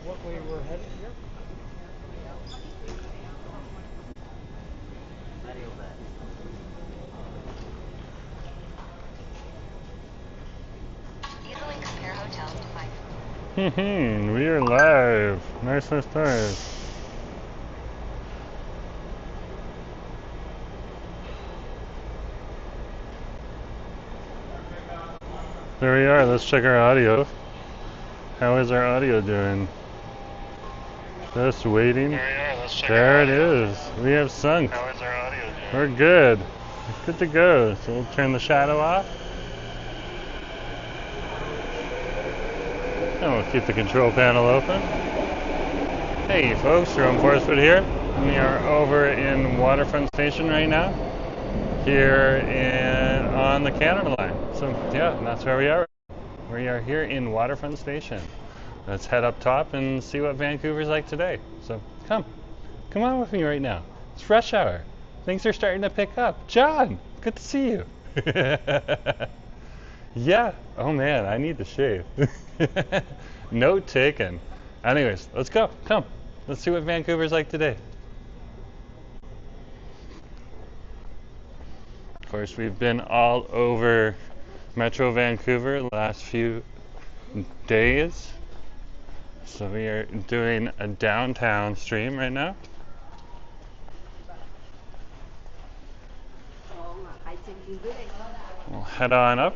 what way we're headed here? We are live. Nice. There we are. Let's check our audio. How is our audio doing? Just waiting. There it is. We have sunk. How is our audio doing? We're good. Good to go. So we'll turn the shadow off. And we'll keep the control panel open. Hey folks, Jerome Forestwood here. We are over in Waterfront Station right now. Here on the Canada line. So yeah, that's where we are. We are here in Waterfront Station. Let's head up top and see what Vancouver's like today. So come on with me right now. It's rush hour. Things are starting to pick up. John, good to see you. Yeah. Oh man, I need to shave. Note taken. Anyways, let's go. Come. Let's see what Vancouver's like today. Of course, we've been all over Metro Vancouver the last few days. So we are doing a downtown stream right now. We'll head on up.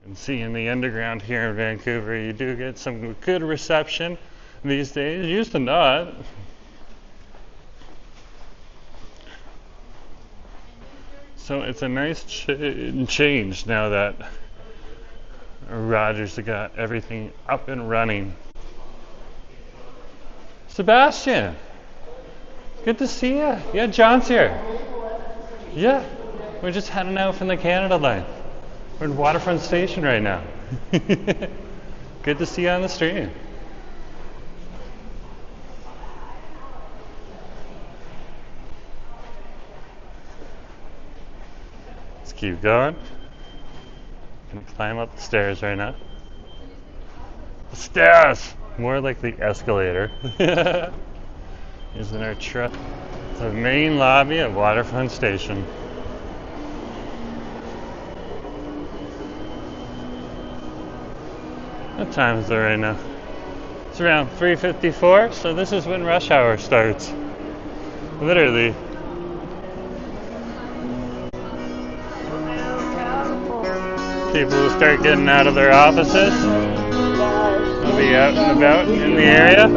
And see, in the underground here in Vancouver, you do get some good reception these days. Used to not. So it's a nice change now that Rogers have got everything up and running. Sebastian, good to see you. Yeah, John's here. Yeah, we're just heading out from the Canada line. We're in Waterfront Station right now. Good to see you on the stream. Let's keep going. Gonna climb up the stairs right now. The stairs! More like the escalator. Isn't our truck? The main lobby of Waterfront Station. What time is it right now? It's around 3:54, so this is when rush hour starts. Literally. People will start getting out of their offices. They'll be out and about in the area.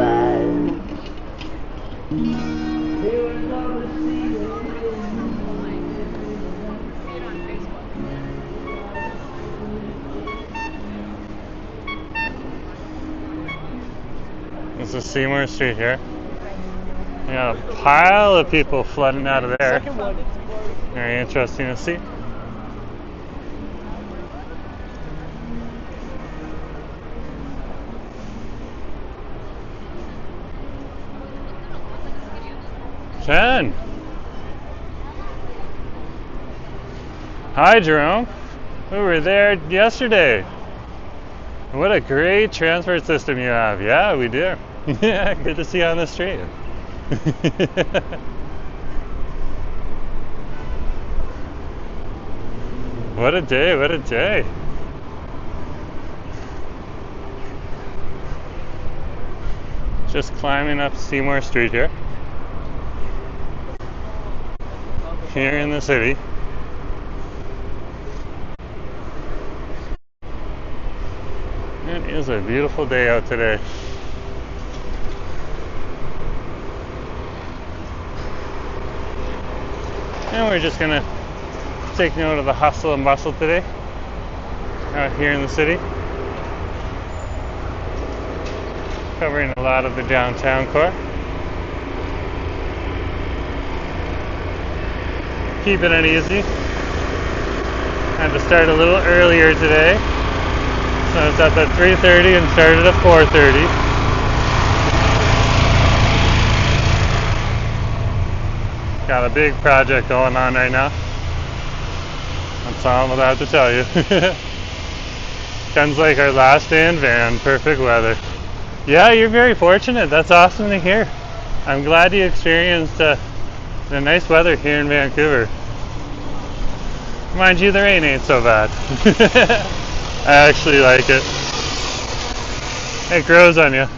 This is Seymour Street here. We got a pile of people flooding out of there. Very interesting to see. Ken! Hi, Jerome. We were there yesterday. What a great transport system you have. Yeah, we do. Yeah, good to see you on the street. What a day, what a day. Just climbing up Seymour Street here. Here in the city. It is a beautiful day out today. And we're just gonna take note of the hustle and bustle today out here in the city. Covering a lot of the downtown core. Keeping it easy. Had to start a little earlier today. So it's up at 3:30 and started at 4:30. Got a big project going on right now. On That's all I'm allowed to tell you. Sounds like our last day in van. Perfect weather. Yeah, you're very fortunate. That's awesome to hear. I'm glad you experienced the nice weather here in Vancouver. Mind you, the rain ain't so bad. I actually like it. It grows on you.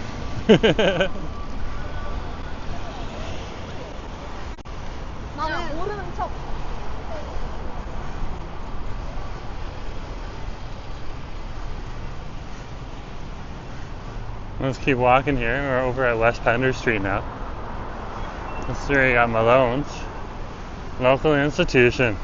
Let's keep walking here. We're over at West Pender Street now. That's where I got Malone's. Local institution.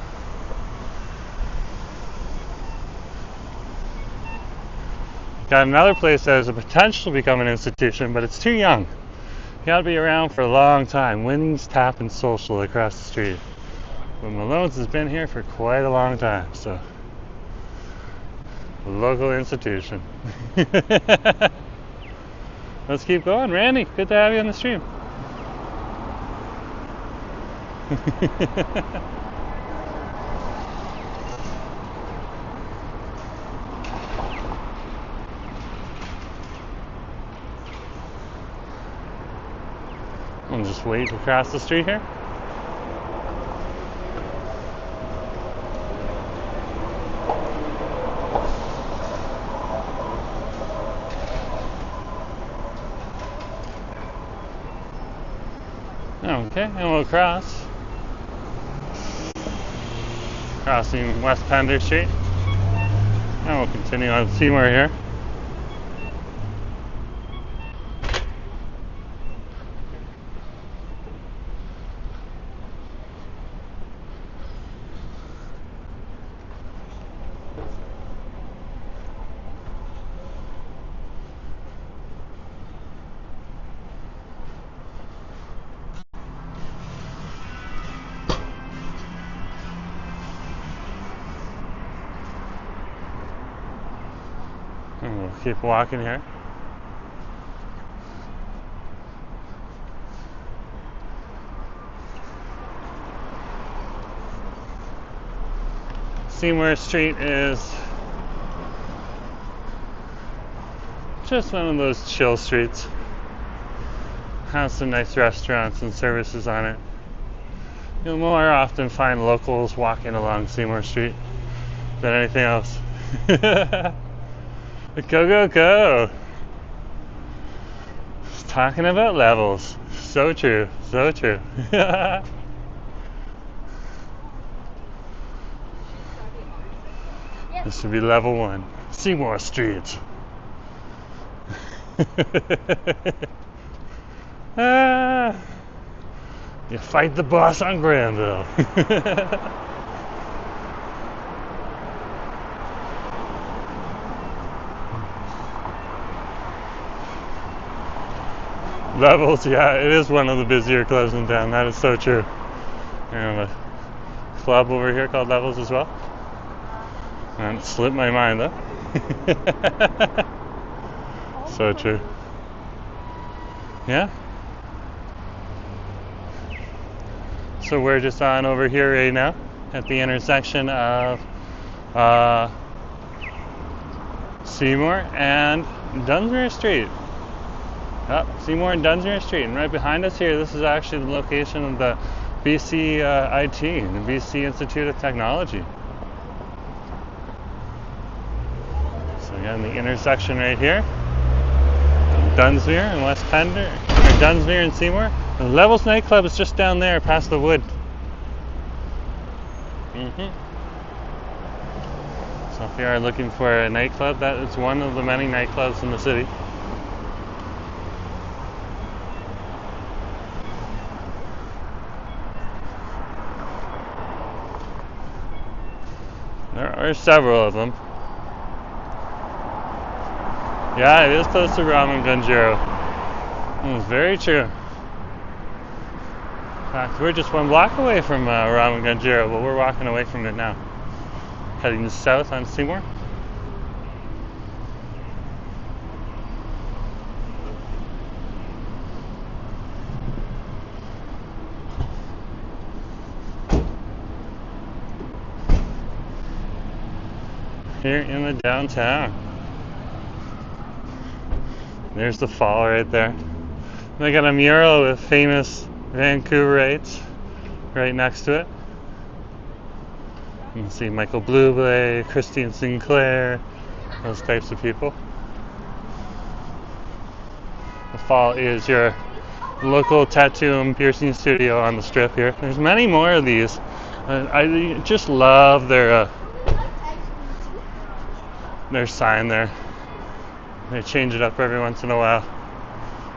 Got another place that has the potential to become an institution, but it's too young. You gotta be around for a long time. Winnie's Tap and Social across the street. But Malone's has been here for quite a long time, so. Local institution. Let's keep going. Randy, good to have you on the stream. I'll just wait to cross the street here. Okay, and we'll cross. Crossing West Pender Street. And we'll continue on Seymour here. And we'll keep walking here. Seymour Street is just one of those chill streets. Has some nice restaurants and services on it. You'll more often find locals walking along Seymour Street than anything else. Go, go, go! Just talking about levels. So true, so true. This should be level 1. Seymour Street. You fight the boss on Granville. Levels, yeah, it is one of the busier clubs in town. That is so true. We have a club over here called Levels as well. And it slipped my mind though. So true. Yeah? So we're just on over here right now at the intersection of Seymour and Dunsmuir Street. Seymour and Dunsmuir Street, and right behind us here, this is actually the location of the BC IT, the BC Institute of Technology. So again, the intersection right here, Dunsmuir and West Pender, or Dunsmuir and Seymour. The Levels nightclub is just down there, past the wood. So if you are looking for a nightclub, that is one of the many nightclubs in the city. There are several of them. Yeah, it is close to Ramen Gunjiro. It's very true. In fact, we're just 1 block away from Ramen Gunjiro, but we're walking away from it now. Heading south on Seymour. here in the downtown. There's the fall right there. They got a mural with famous Vancouverites right next to it. You can see Michael Bublé, Christine Sinclair, those types of people. The fall is your local tattoo and piercing studio on the strip here. There's many more of these. I just love their sign there. They change it up every once in a while.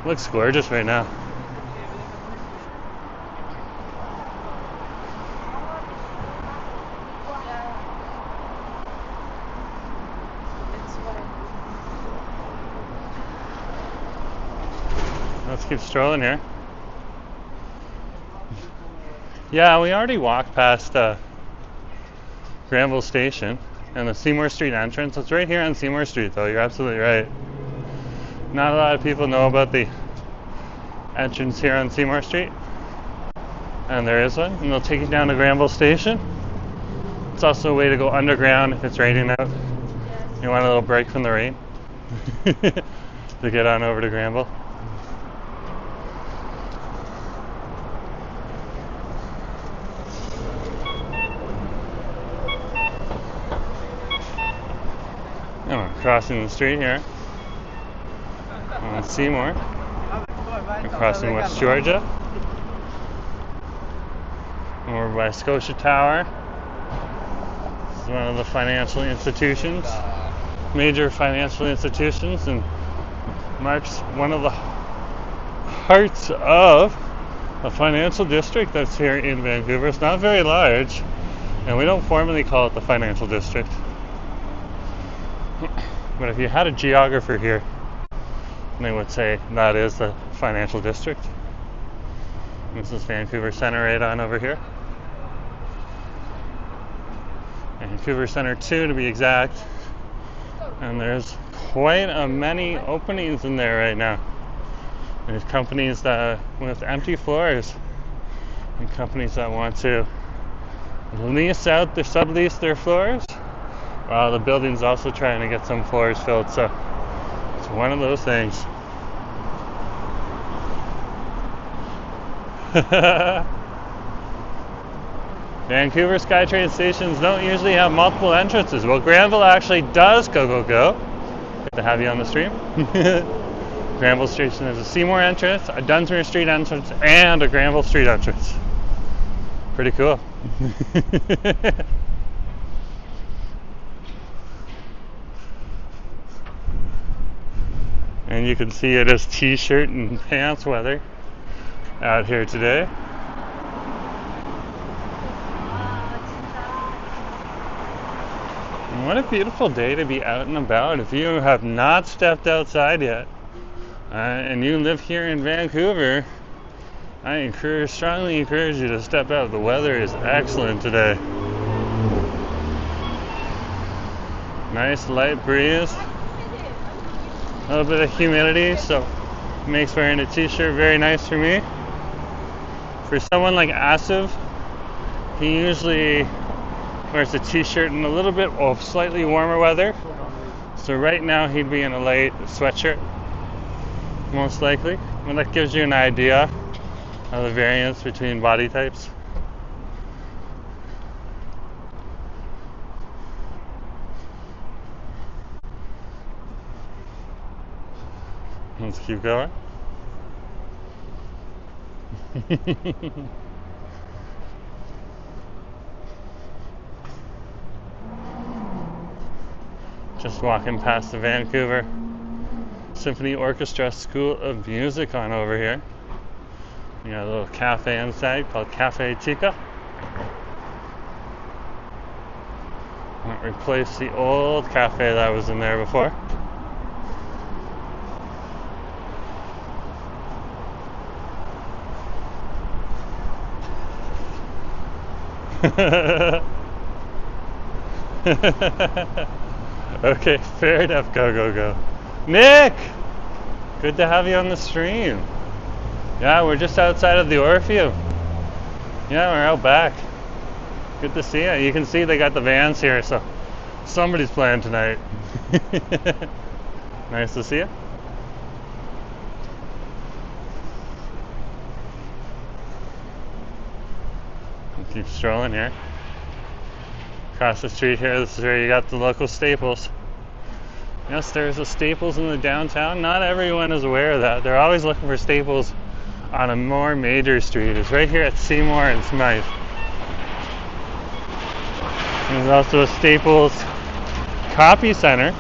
Looks gorgeous right now. Let's keep strolling here. Yeah, we already walked past Granville Station and the Seymour Street entrance. It's right here on Seymour Street, though. You're absolutely right. Not a lot of people know about the entrance here on Seymour Street. And there is one. And they'll take you down to Granville Station. It's also a way to go underground if it's raining out. You want a little break from the rain to get on over to Granville. And we're crossing the street here on Seymour. We're crossing West Georgia. And we're by Scotia Tower. This is one of the financial institutions, major financial institutions, and marks one of the hearts of a financial district that's here in Vancouver. It's not very large, and we don't formally call it the financial district. But if you had a geographer here, they would say that is the financial district. This is Vancouver Centre right on over here. Vancouver Centre 2 to be exact. And there's quite a many openings in there right now. There's companies that with empty floors and companies that want to sublease their floors, while the building's also trying to get some floors filled. So it's one of those things. Vancouver SkyTrain stations don't usually have multiple entrances. Well, Granville actually does go. Good to have you on the stream. Granville Station has a Seymour entrance, a Dunsmuir Street entrance, and a Granville Street entrance. Pretty cool. And you can see it is t-shirt and pants weather out here today. And what a beautiful day to be out and about. If you have not stepped outside yet, and you live here in Vancouver, I strongly encourage you to step out. The weather is excellent today. Nice light breeze. A little bit of humidity, so it makes wearing a t-shirt very nice for me. For someone like Asif, he usually wears a t-shirt in a little bit of slightly warmer weather. So right now he'd be in a light sweatshirt, most likely. And that gives you an idea of the variance between body types. Let's keep going. Just walking past the Vancouver Symphony Orchestra School of Music on over here. We got a little cafe inside called Cafe Chica. Might replace the old cafe that was in there before. Okay, fair enough. Go. Nick! Good to have you on the stream. Yeah, we're just outside of the Orpheum. Yeah, we're out back. Good to see you. You can see they got the vans here, so Somebody's playing tonight. Nice to see you. Keep strolling here. Across the street here, this is where you got the local Staples. Yes, there's a Staples in the downtown. Not everyone is aware of that. They're always looking for Staples on a more major street. It's right here at Seymour and Smythe. There's also a Staples Copy Center.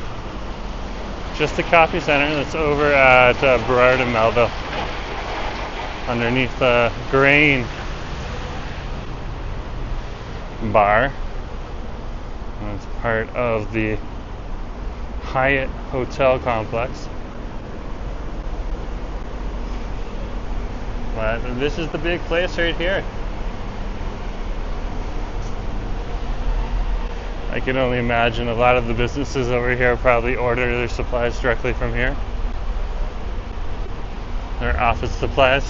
Just a copy center that's over at Burrard and Melville. Underneath the grain bar. And it's part of the Hyatt Hotel complex. But this is the big place right here. I can only imagine a lot of the businesses over here probably order their supplies directly from here. Their office supplies.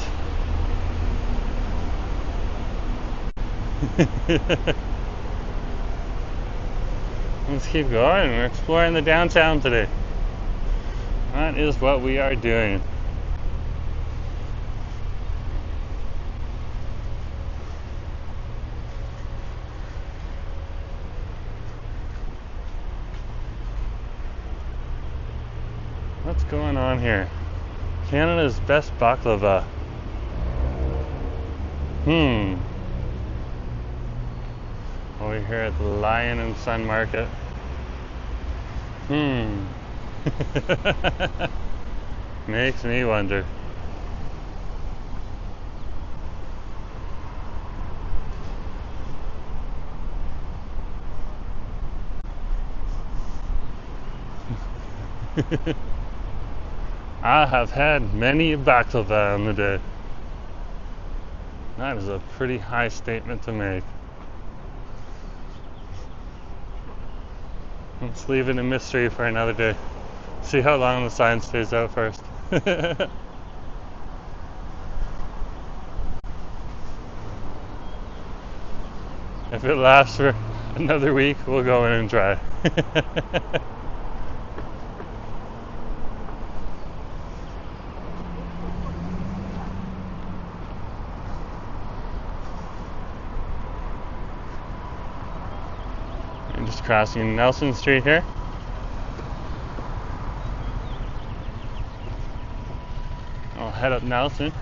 Let's keep going. We're exploring the downtown today. That is what we are doing. What's going on here? Canada's best baklava. Over here at the Lion and Sun Market. Makes me wonder. I have had many baklava on the day. That is a pretty high statement to make. Let's leave it a mystery for another day. See how long the sign stays out first. If it lasts for another week, we'll go in and try. I'm just crossing Nelson Street here. I'll head up Nelson.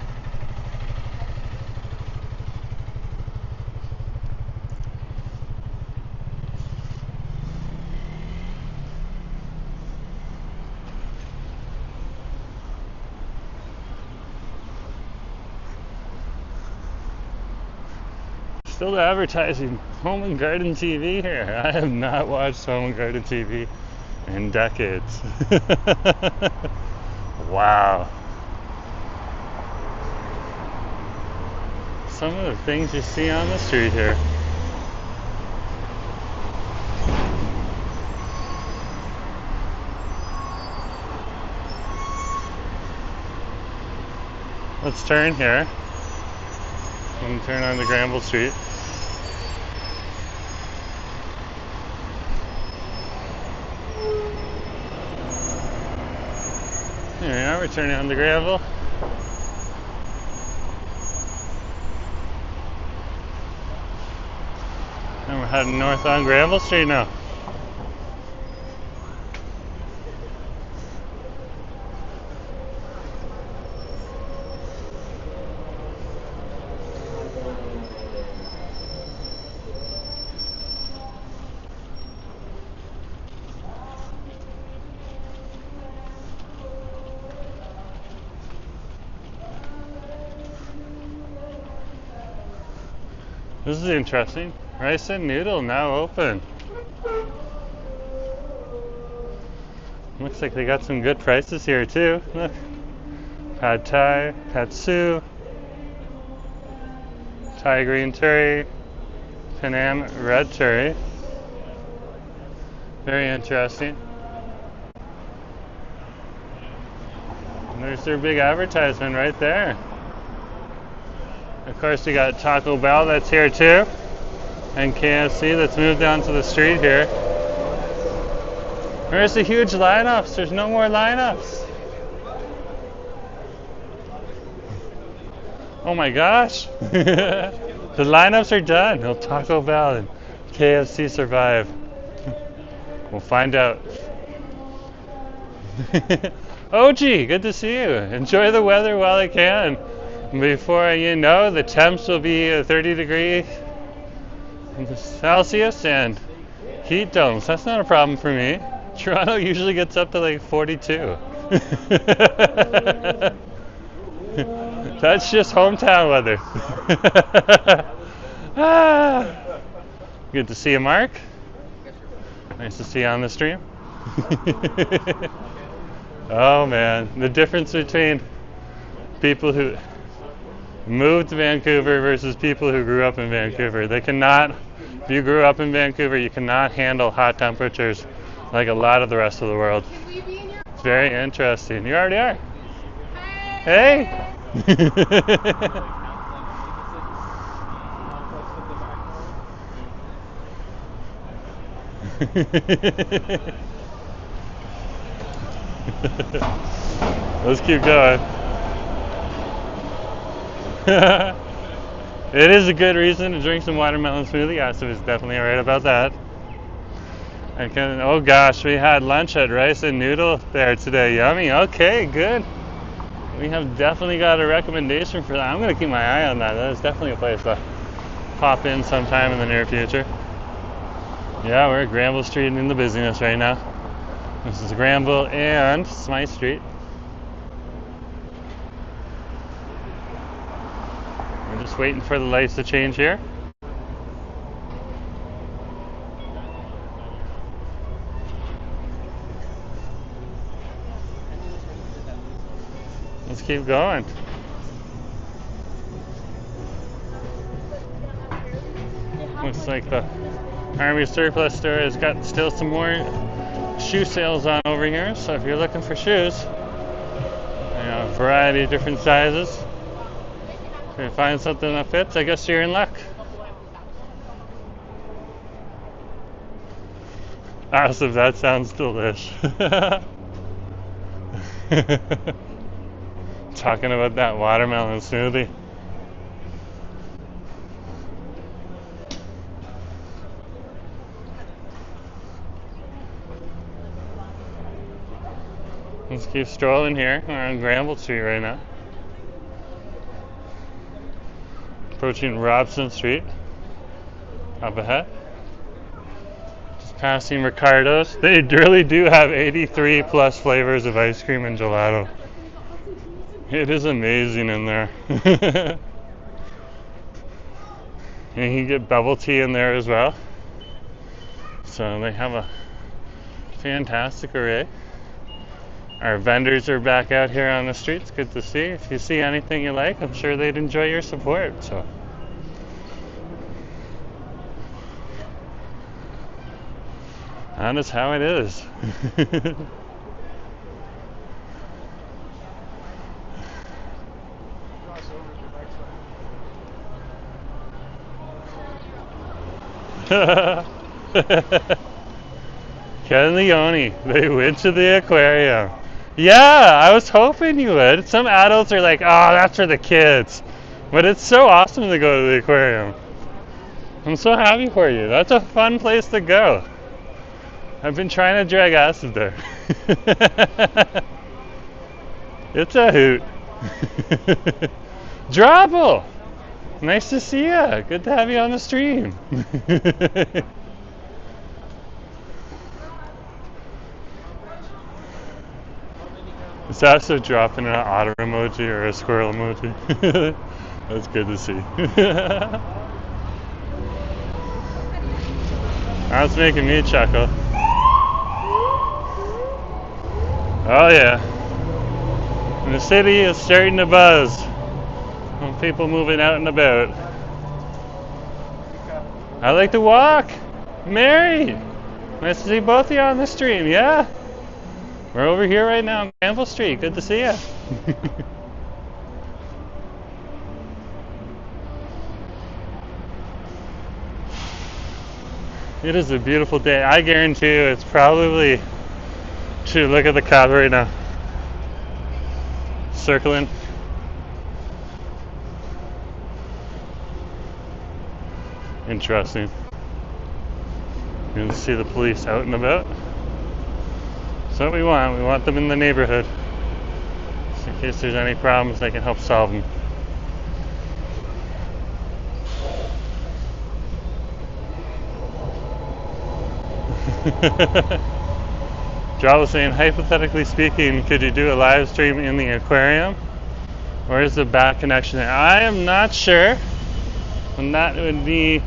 Still advertising Home and Garden TV here. I have not watched Home and Garden TV in decades. Wow. Some of the things you see on the street here. Let's turn here and turn onto Granville Street. Here we are, we're turning onto Granville. And we're heading north on Granville Street now. This is interesting. Rice and Noodle now open. Looks like they got some good prices here too. Look. Pad Thai, Patsu, Thai green curry, Panam red curry. Very interesting. And there's their big advertisement right there. Of course, we got Taco Bell that's here too, and KFC that's moved down to the street here. Where's the huge lineups? There's no more lineups. Oh my gosh. The lineups are done. Will Taco Bell and KFC survive? We'll find out. OG, good to see you. Enjoy the weather while I can. Before you know, the temps will be 30 degrees Celsius and heat domes. That's not a problem for me. Toronto usually gets up to like 42. That's just hometown weather. Good to see you, Mark. Nice to see you on the stream. Oh man, the difference between people who moved to Vancouver versus people who grew up in Vancouver. They cannot, if you grew up in Vancouver, you cannot handle hot temperatures like a lot of the rest of the world. It's very interesting. You already are. Hey! Let's keep going. It is a good reason to drink some watermelon smoothie. Asif is definitely right about that. Oh gosh, we had lunch at Rice and Noodle there today. Yummy. Okay, good. We have definitely got a recommendation for that. I'm going to keep my eye on that. That is definitely a place to pop in sometime in the near future. Yeah, we're at Granville Street in the busyness right now. This is Granville and Smythe Street. We're just waiting for the lights to change here. Let's keep going. Looks like the Army Surplus store has got still some more shoe sales on over here. So if you're looking for shoes, a variety of different sizes. If you find something that fits, I guess you're in luck. Awesome, that sounds delish. Talking about that watermelon smoothie. Let's keep strolling here. We're on Granville Street right now. Approaching Robson Street. Up ahead. Just passing Ricardo's. They really do have 83 plus flavors of ice cream and gelato. It is amazing in there. And you can get bubble tea in there as well. So they have a fantastic array. Our vendors are back out here on the streets. Good to see. If you see anything you like, I'm sure they'd enjoy your support. So that is how it is. Ken and Leone, they went to the aquarium. Yeah, I was hoping you would. Some adults are like, oh, that's for the kids. But it's so awesome to go to the aquarium. I'm so happy for you. That's a fun place to go. I've been trying to drag acid there. It's a hoot. Drabble! Nice to see you. Good to have you on the stream. It's also dropping an otter emoji or a squirrel emoji. That's good to see. That's making me chuckle. Oh yeah. And the city is starting to buzz. People moving out and about. I like to walk. Mary! Nice to see both of you on the stream, yeah? We're over here right now on Granville Street. Good to see you. It is a beautiful day. I guarantee you it's probably Shoot, look at the cab right now. Circling. Interesting. You can see the police out and about. That's what we want. We want them in the neighborhood. So in case there's any problems, they can help solve them. Joel was saying, hypothetically speaking, could you do a live stream in the aquarium? Or is the back connection there? I am not sure. And that would be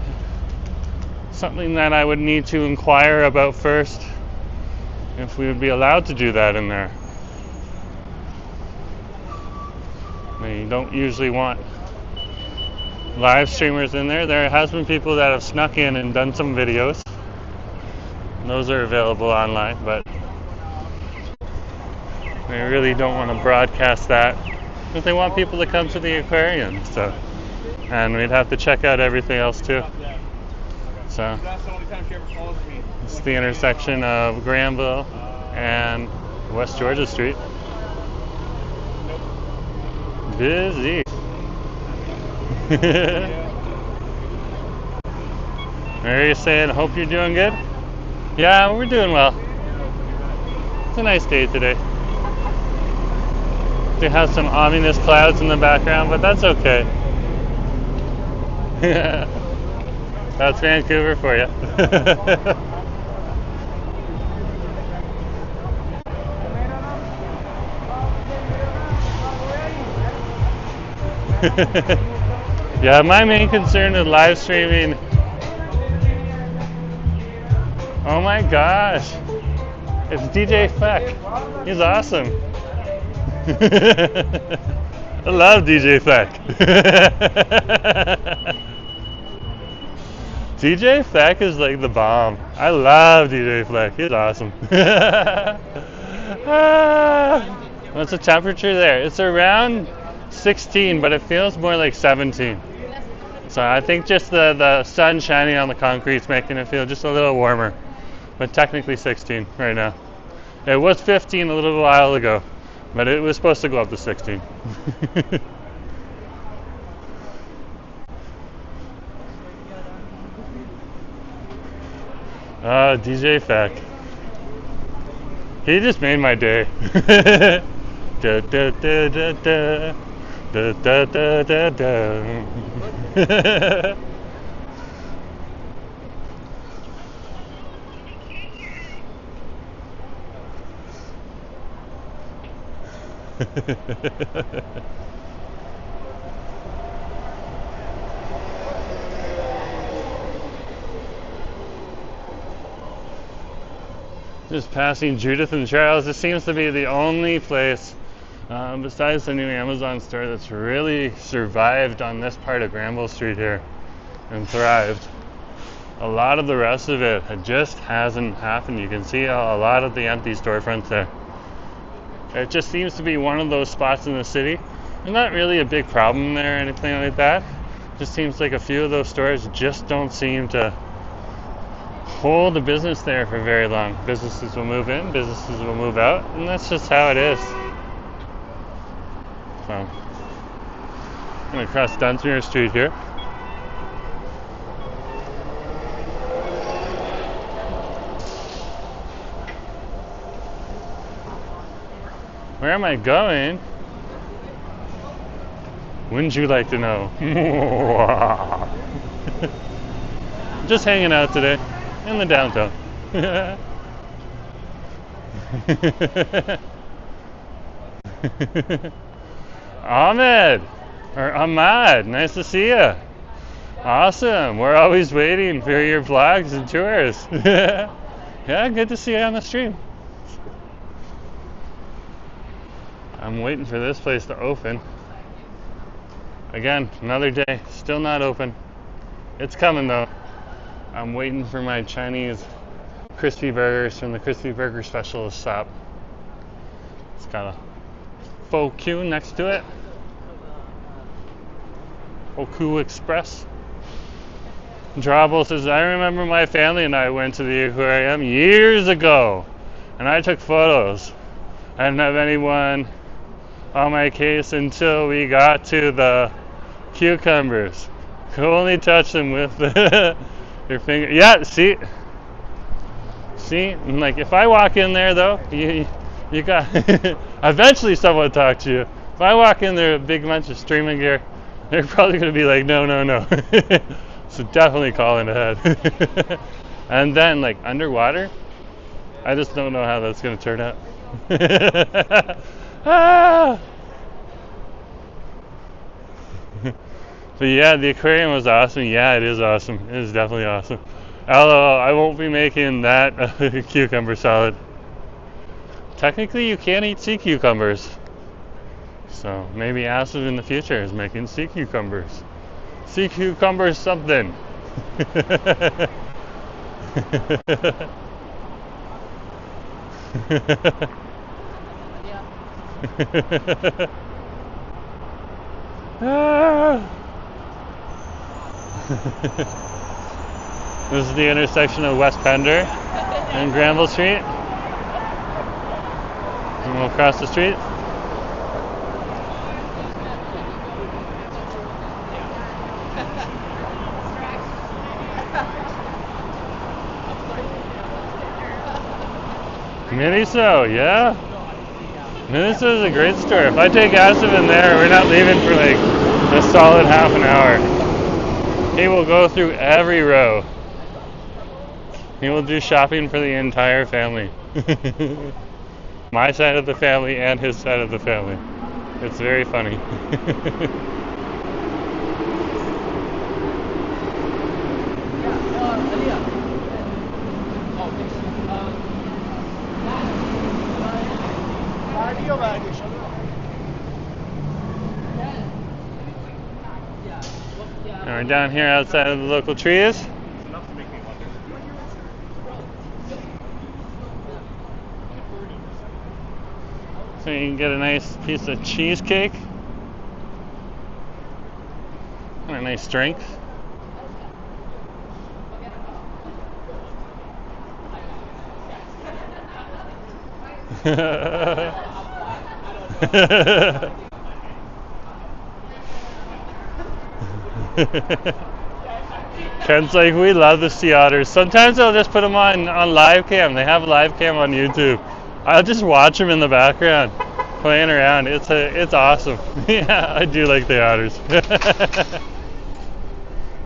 something that I would need to inquire about first, if we would be allowed to do that in there. We don't usually want live streamers in there. There has been people that have snuck in and done some videos. Those are available online, but we really don't want to broadcast that because they want people to come to the aquarium. So, and we'd have to check out everything else too. So it's the intersection of Granville and West Georgia Street. Busy. Are you saying, hope you're doing good? Yeah, we're doing well. It's a nice day today. They have some ominous clouds in the background, but that's okay. That's Vancouver for you. Yeah, my main concern is live streaming. Oh my gosh, it's DJ Feck. He's awesome. I love DJ Feck. DJ Feck is like the bomb. I love DJ Feck. He's awesome. What's the temperature there? It's around 16, but it feels more like 17. So I think just the sun shining on the concrete is making it feel just a little warmer. But technically 16 right now. It was 15 a little while ago, but it was supposed to go up to 16. DJ Feck. He just made my day. Da, da, da, da, da. Da, da, da, da, da. Just passing Judith and Charles. This seems to be the only place besides the new Amazon store that's really survived on this part of Granville Street here and thrived. A lot of the rest of it just hasn't happened. You can see a lot of the empty storefronts there. It just seems to be one of those spots in the city. There's not really a big problem there or anything like that. It just seems like a few of those stores just don't seem to hold the business there for very long. Businesses will move in, businesses will move out, and that's just how it is. So, I'm going to cross Dunsmuir Street here. Where am I going? Wouldn't you like to know? Just hanging out today in the downtown. Ahmad, nice to see you. Awesome. We're always waiting for your vlogs and tours. Yeah, good to see you on the stream. I'm waiting for this place to open. Again, another day, still not open. It's coming though. I'm waiting for my Chinese crispy burgers from the Crispy Burger Specialist shop. It's got a faux Q next to it. Oku Express. Drabble says, I remember my family and I went to the aquarium years ago, and I took photos. I didn't have anyone on my case until we got to the cucumbers. Could only touch them with your finger. Yeah, see, and like if I walk in there though, you got eventually someone will talk to you. If I walk in there with a big bunch of streaming gear, they're probably going to be like, no. So definitely calling ahead. And then like underwater, I just don't know how that's going to turn out. Ah! But yeah, the aquarium was awesome. Yeah, it is awesome. It is definitely awesome. Although I won't be making that cucumber salad. Technically, you can't eat sea cucumbers. So maybe acid in the future is making sea cucumbers. Sea cucumbers something. This is the intersection of West Pender and Granville Street. And we'll cross the street. Miniso, yeah. Miniso is a great store. If I take Asif in there, we're not leaving for like a solid half an hour. He will go through every row. He will do shopping for the entire family. My side of the family and his side of the family. It's very funny. And we're down here outside of the local trees. So you can get a nice piece of cheesecake and a nice drink. Ken's like, we love the sea otters. Sometimes I'll just put them on live cam. They have live cam on YouTube. I'll just watch them in the background playing around. It's awesome. Yeah, I do like the otters.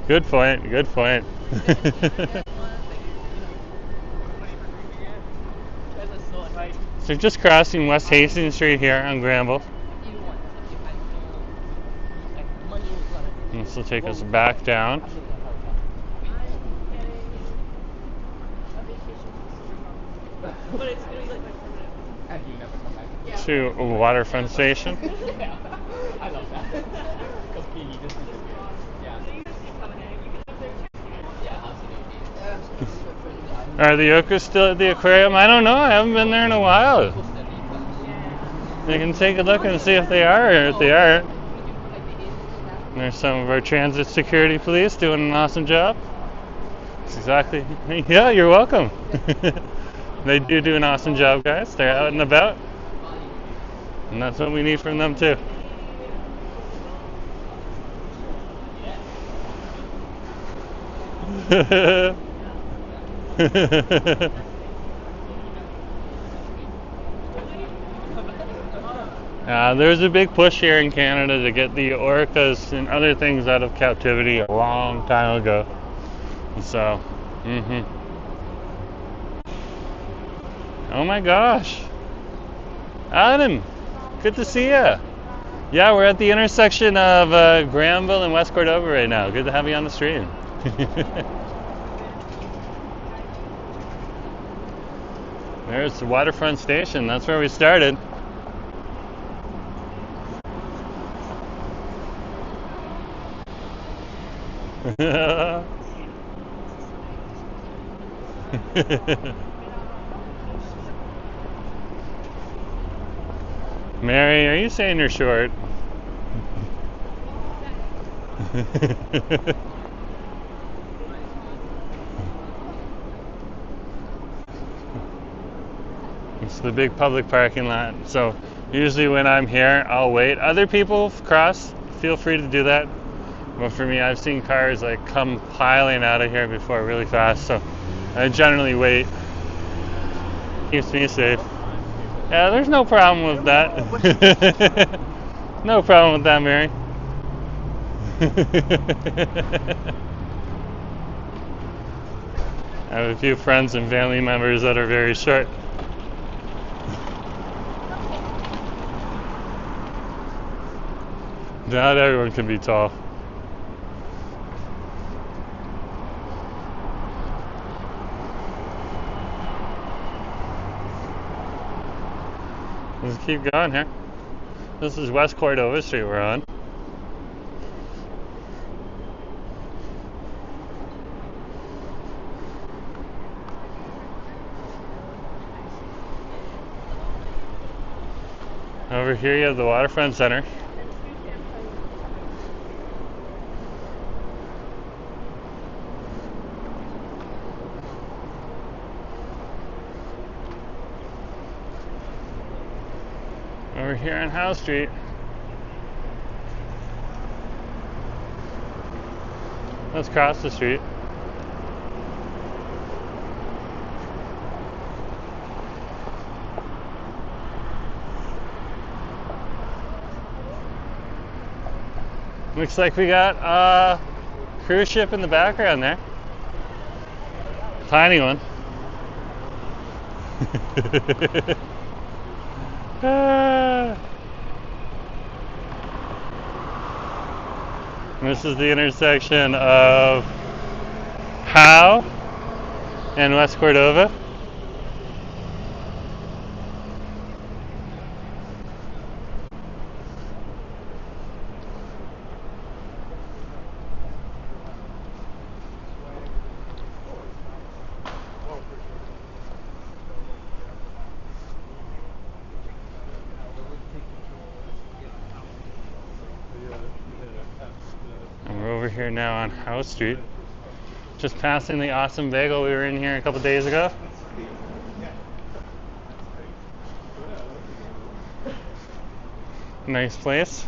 Good point. So just crossing West Hastings Street here on Granville. This will take us back down to a waterfront station. Are the orcas still at the aquarium? I don't know. I haven't been there in a while. You can take a look and see if they are or if they aren't. There's some of our transit security police doing an awesome job. That's exactly. Yeah, you're welcome. They do an awesome job, guys. They're out and about. And that's what we need from them too. There's a big push here in Canada to get the orcas and other things out of captivity a long time ago. So, Oh my gosh. Adam, good to see ya. Yeah, we're at the intersection of Granville and West Cordova right now. Good to have you on the stream. There's the waterfront station. That's where we started. Mary, are you saying you're short? It's the big public parking lot. So usually when I'm here, I'll wait. Other people cross, feel free to do that. But for me, I've seen cars like come piling out of here before really fast. So I generally wait. Keeps me safe. Yeah, there's no problem with that. No problem with that, Mary. I have a few friends and family members that are very short. Not everyone can be tall. Let's keep going here. This is West Cordova Street we're on. Over here you have the Waterfront Center. Over here on Howe Street. Let's cross the street. Looks like we got a cruise ship in the background there. Tiny one. This is the intersection of Howe and West Cordova. And we're over here now on Howe Street, just passing the awesome bagel we were in here a couple days ago. Nice place.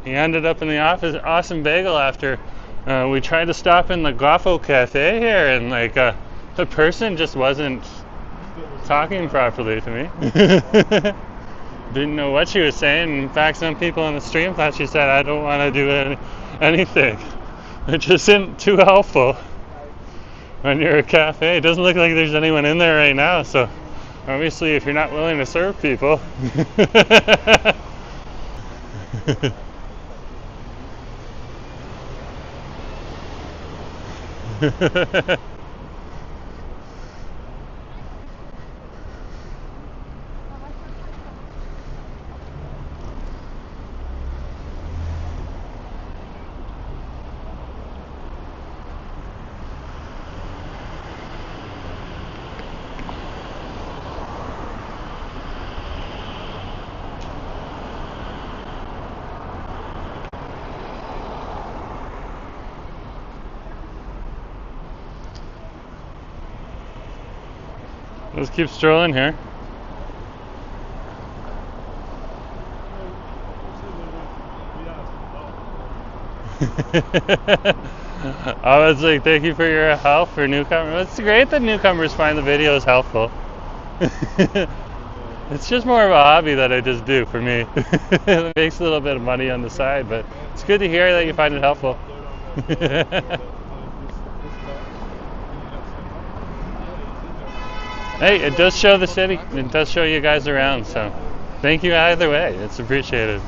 He ended up in the office, awesome bagel after we tried to stop in the Goffo Cafe here, and like the person just wasn't talking properly to me. Didn't know what she was saying. In fact, some people on the stream thought she said, "I don't want to do anything," which isn't too helpful when you're a cafe. It doesn't look like there's anyone in there right now, so obviously if you're not willing to serve people. Let's keep strolling here. I was like, thank you for your help for newcomers. It's great that newcomers find the videos helpful. It's just more of a hobby that I just do for me. It makes a little bit of money on the side, but it's good to hear that you find it helpful. Hey, it does show the city. It does show you guys around, so thank you either way. It's appreciated.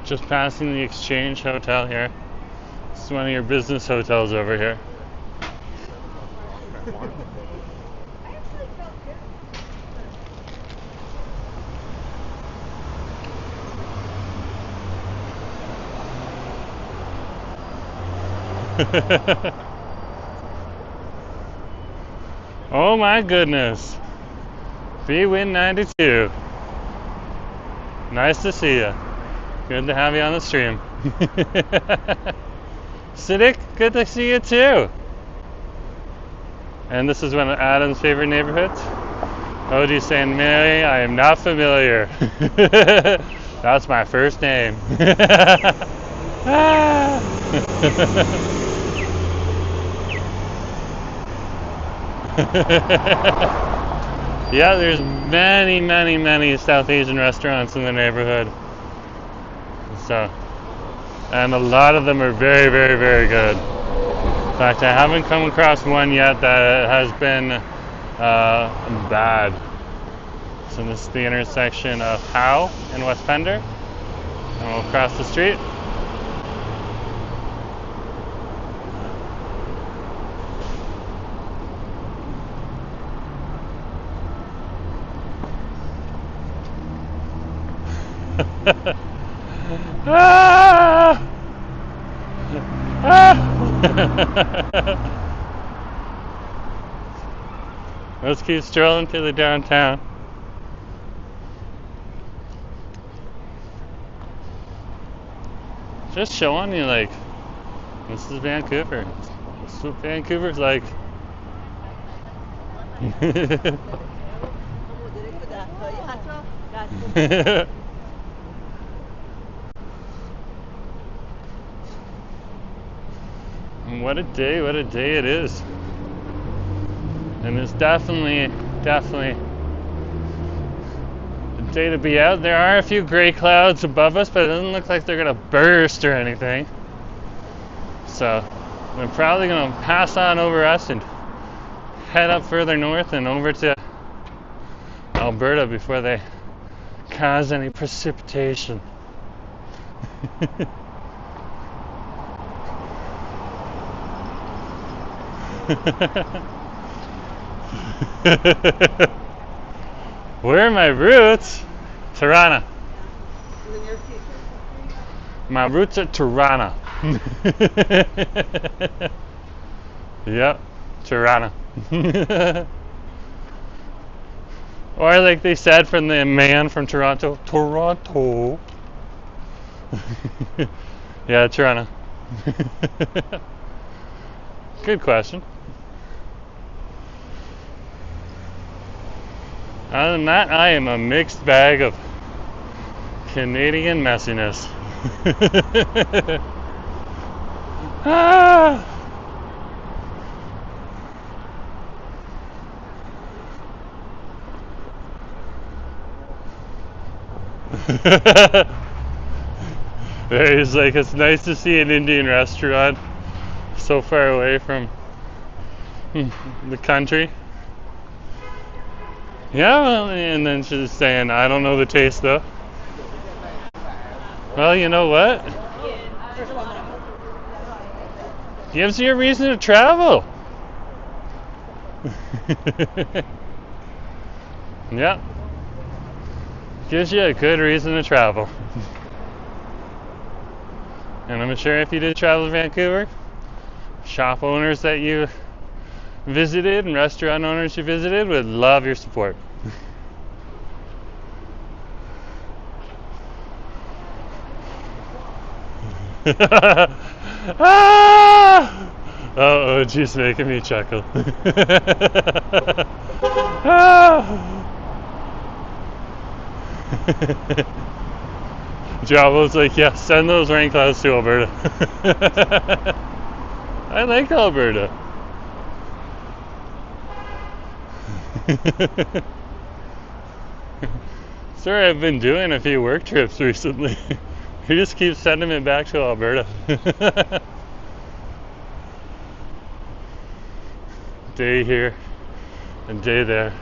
Just passing the Exchange Hotel here. This is one of your business hotels over here. Oh my goodness. B-Win 92. Nice to see you. Good to have you on the stream. Siddiq, good to see you too. And this is one of Adam's favorite neighborhoods. OG saying, Mary, I am not familiar. That's my first name. Yeah, there's many South Asian restaurants in the neighborhood. So, and a lot of them are very good. In fact, I haven't come across one yet that has been bad. So this is the intersection of Howe and West Pender, and we'll cross the street. Ah! Ah! Let's keep strolling to the downtown. Just showing you, like, this is Vancouver. This is what Vancouver's like. What a day it is. And it's definitely a day to be out. There are a few gray clouds above us, but it doesn't look like they're gonna burst or anything. So they're probably gonna pass on over us and head up further north and over to Alberta before they cause any precipitation. Where are my roots? Tirana. My roots are Tirana. Yep, Tirana. Or like they said from the man from Toronto, Toronto. Yeah, Tirana. Good question. Other than that, I am a mixed bag of Canadian messiness. Ah! He's like, it's nice to see an Indian restaurant so far away from the country. Yeah, well, and then she's saying, I don't know the taste though. Well, you know what? Gives you a reason to travel. Yeah. Gives you a good reason to travel. And I'm sure if you did travel to Vancouver, shop owners that you visited and restaurant owners you visited would love your support. Ah! Oh, geez, making me chuckle. Ah! Java's like, yeah, send those rain clouds to Alberta. I like Alberta. Sorry, I've been doing a few work trips recently. He just keeps sending me back to Alberta. Day here and day there.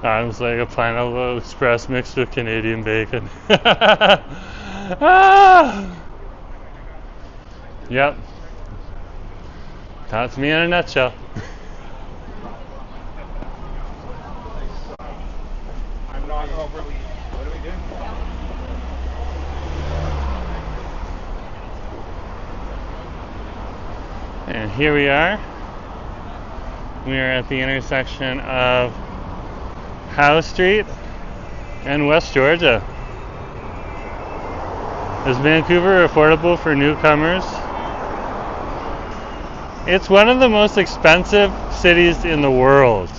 I'm just like a Pineapple Express mixed with Canadian bacon. Ah! Yep. That's me in a nutshell. I'm not overly. What are we And here we are. We are at the intersection of Howe Street and West Georgia. Is Vancouver affordable for newcomers? It's one of the most expensive cities in the world.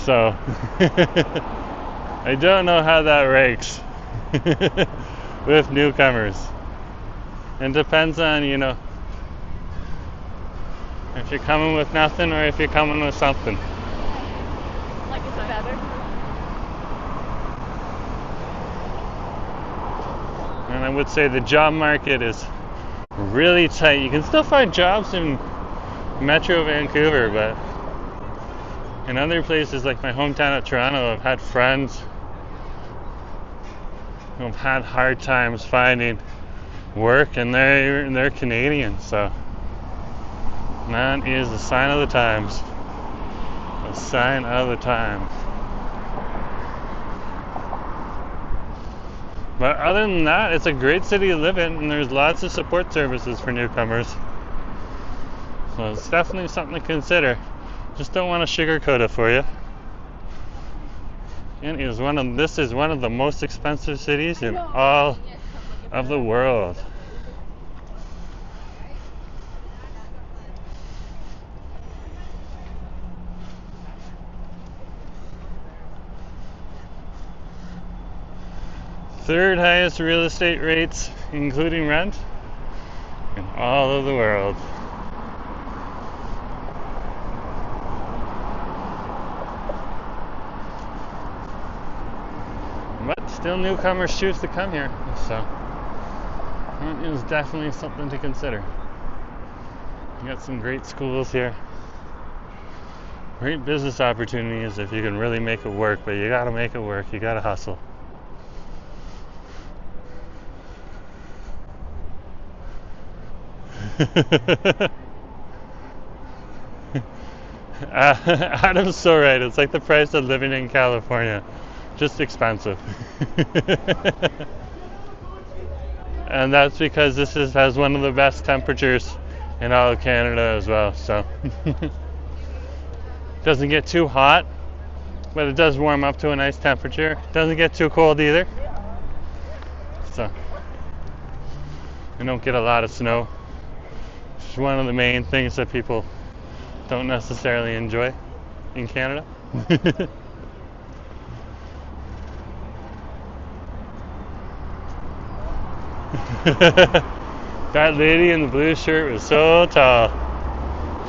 So, I don't know how that ranks with newcomers. It depends on, if you're coming with nothing or if you're coming with something. Like it's better. And I would say the job market is really tight. You can still find jobs in Metro Vancouver, but in other places like my hometown of Toronto, I've had friends who have had hard times finding work, and they're Canadian, so that is a sign of the times. A sign of the times. But other than that, it's a great city to live in, and there's lots of support services for newcomers. So it's definitely something to consider. Just don't want to sugarcoat it for you. This is one of the most expensive cities in all of the world. Third highest real estate rates, including rent, in all of the world. But still newcomers choose to come here, so that is definitely something to consider. You got some great schools here. Great business opportunities if you can really make it work, but you gotta make it work, you gotta hustle. Adam's so right. It's like the price of living in California. Just expensive. And that's because this has one of the best temperatures in all of Canada as well. So doesn't get too hot, but it does warm up to a nice temperature. Doesn't get too cold either. So we don't get a lot of snow. It's one of the main things that people don't necessarily enjoy in Canada. That lady in the blue shirt was so tall.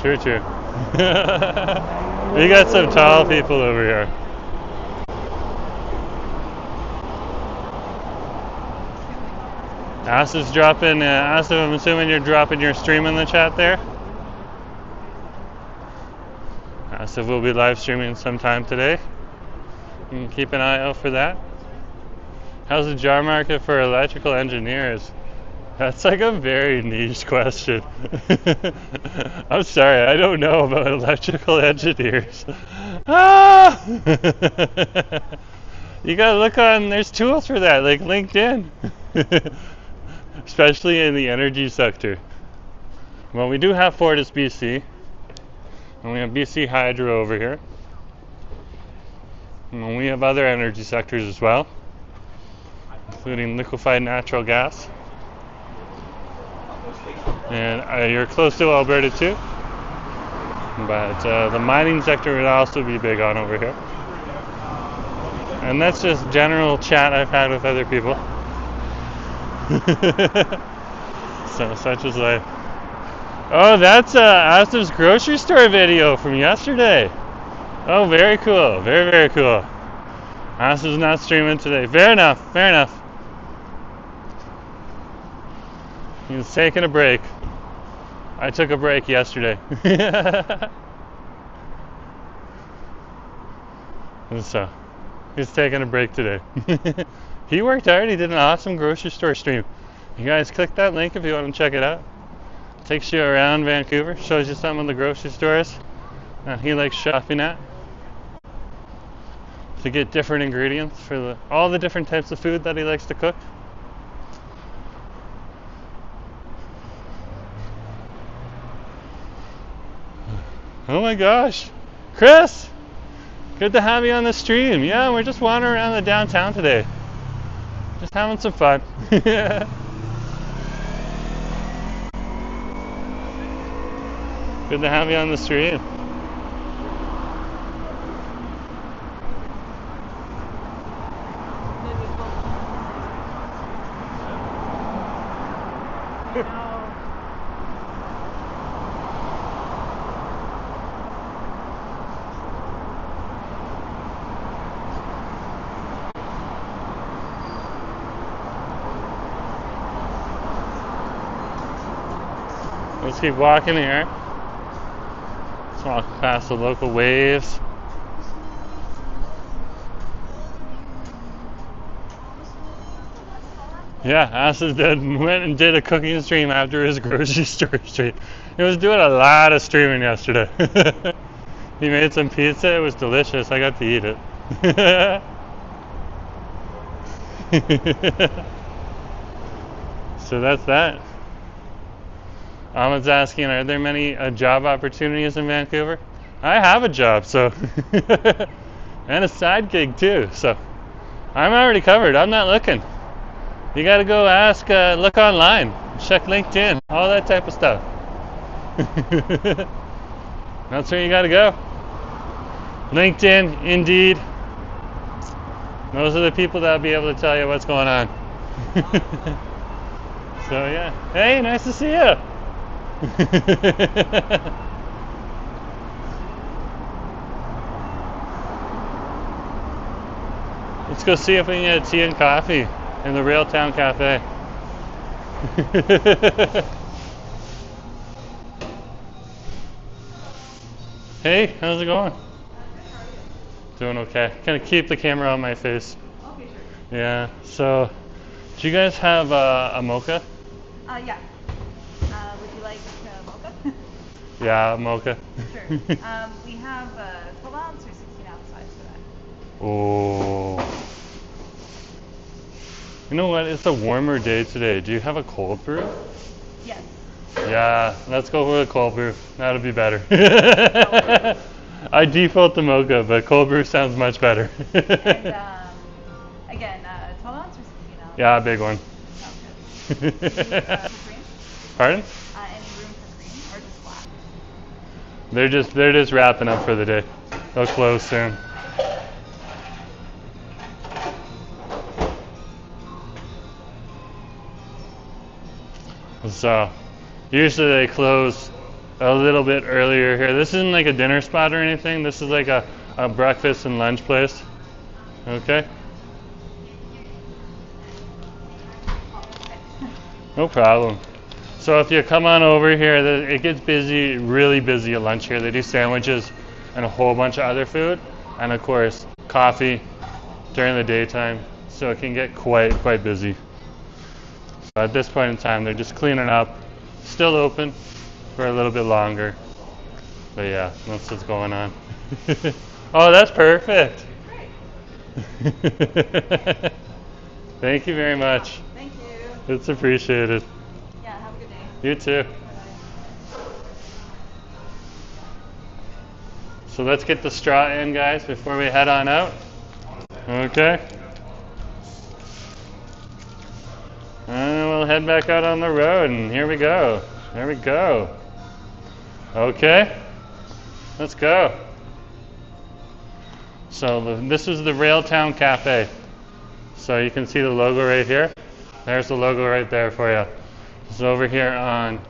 True. We got some tall people over here. Asif's dropping, Asif, I'm assuming you're dropping your stream in the chat there? Asif will be live streaming sometime today. You can keep an eye out for that. How's the job market for electrical engineers? That's like a very niche question. I'm sorry, I don't know about electrical engineers. Ah! You gotta look on, there's tools for that, like LinkedIn. Especially in the energy sector. Well, we do have Fortis BC, and we have BC Hydro over here, and we have other energy sectors as well, including liquefied natural gas. And you're close to Alberta too, but the mining sector would also be big on over here. And that's just general chat I've had with other people. So such is life. Oh, that's Asif's grocery store video from yesterday. Oh, very cool. Very cool. Asif's not streaming today. Fair enough. He's taking a break. I took a break yesterday. And so he's taking a break today. He worked hard. He did an awesome grocery store stream. You guys click that link if you want to check it out. It takes you around Vancouver, shows you some of the grocery stores that he likes shopping at to get different ingredients for all the different types of food that he likes to cook. Oh my gosh. Chris! Good to have you on the stream. Yeah, we're just wandering around the downtown today. Just having some fun. Good to have you on the stream. Let's keep walking here. Let's walk past the local waves. Yeah, Acid went and did a cooking stream after his grocery store stream. He was doing a lot of streaming yesterday. He made some pizza. It was delicious. I got to eat it. So that's that. Ahmed's asking, are there many job opportunities in Vancouver? I have a job, so and a side gig too, so I'm already covered. I'm not looking. You gotta go ask, look online, check LinkedIn, all that type of stuff. That's where you gotta go. LinkedIn, Indeed. Those are the people that'll be able to tell you what's going on. So yeah. Hey, nice to see you. Let's go see if we can get tea and coffee in the Railtown Cafe. Hey, how's it going? Doing okay. Kind of keep the camera on my face. Okay, sure. Yeah. So, do you guys have a mocha? Yeah. Would you like mocha? Yeah, mocha. Sure. We have 12 ounce or 16 ounce size for that. Oh. You know what? It's a warmer day today. Do you have a cold brew? Yes. Yeah, let's go with a cold brew. That'll be better. I default to mocha, but cold brew sounds much better. And again, 12 ounce or 16 ounce? Yeah, a big one. Sounds good. Do you need, for cream? Pardon? Any room for cream or just flat? They're just wrapping up for the day. They'll close soon. So, usually they close a little bit earlier here. This isn't like a dinner spot or anything. This is like a breakfast and lunch place. Okay? No problem. So if you come on over here, it gets busy, really busy at lunch here. They do sandwiches and a whole bunch of other food. And of course, coffee during the daytime. So it can get quite busy. So at this point in time, they're just cleaning up. Still open for a little bit longer. But yeah, that's what's going on. Oh, that's perfect. Great. Thank you very much. Thank you. It's appreciated. Yeah, have a good day. You too. Bye-bye. So let's get the straw in, guys, before we head on out. Okay. And we'll head back out on the road, and here we go. There we go. Okay. Let's go. So this is the Railtown Cafe. So you can see the logo right here. There's the logo right there for you. It's over here on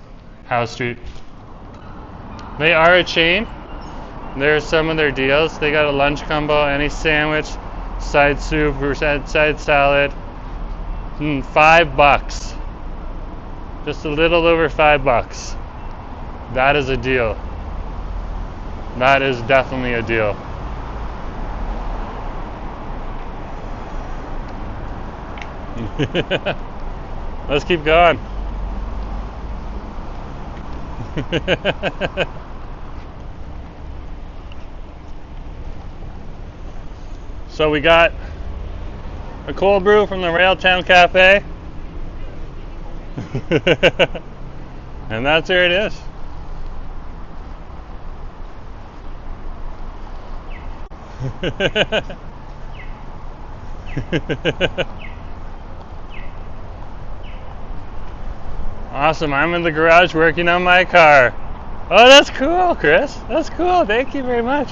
Howe Street. They are a chain. There's some of their deals. They got a lunch combo, any sandwich, side soup or side salad. $5. Just a little over $5. That is a deal. That is definitely a deal. Let's keep going. So we got a cold brew from the Railtown Cafe. And that's where it is. Awesome, I'm in the garage working on my car. Oh, that's cool, Chris. That's cool. Thank you very much.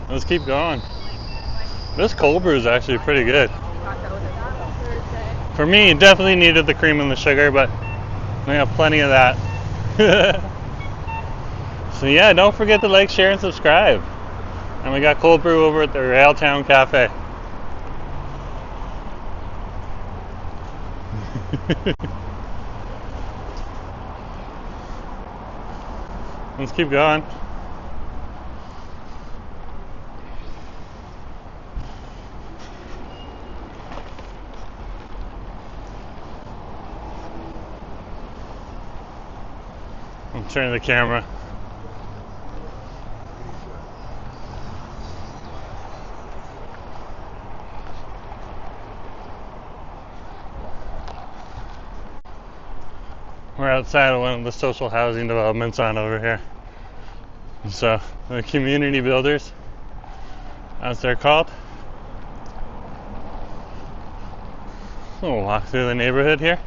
Let's keep going. This cold brew is actually pretty good. For me, definitely needed the cream and the sugar, but we have plenty of that. So yeah, don't forget to like, share, and subscribe. And we got cold brew over at the Railtown Cafe. Let's keep going. I'll turn the camera. We're outside of one of the social housing developments on over here. So, the community builders, as they're called. We'll walk through the neighborhood here.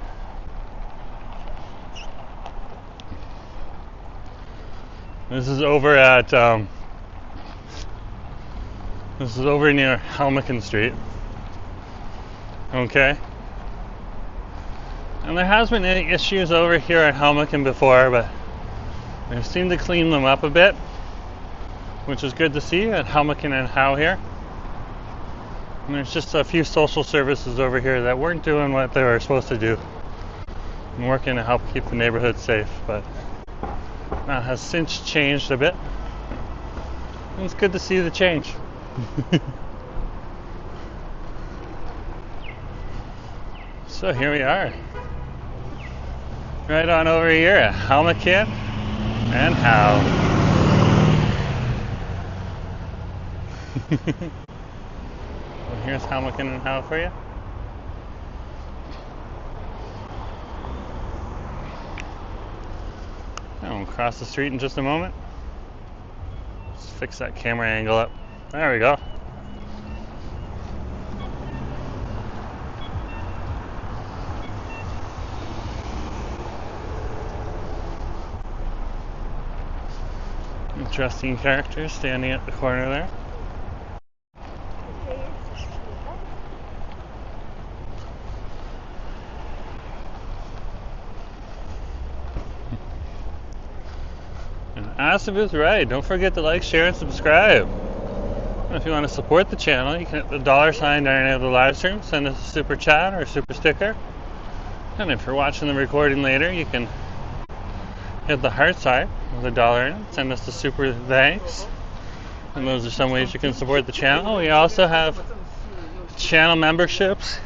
This is over at, this is over near Helmicon Street. Okay. And there has been issues over here at Helmicon before, but they seem to clean them up a bit, which is good to see at Helmicon and Howe here. And there's just a few social services over here that weren't doing what they were supposed to do and working to help keep the neighborhood safe, but that has since changed a bit. And it's good to see the change. So here we are. Right on over here at Helmicon and Howe. Well, here's Helmicon and Howe for you. And we'll cross the street in just a moment. Just fix that camera angle up. There we go. Interesting characters standing at the corner there. And Asif is right. Don't forget to like, share, and subscribe. And if you want to support the channel, you can hit the $sign during any of the live streams, send us a super chat or a super sticker. And if you're watching the recording later, you can hit the heart sign with $1 in it, send us the super thanks. And those are some ways you can support the channel. We also have channel memberships,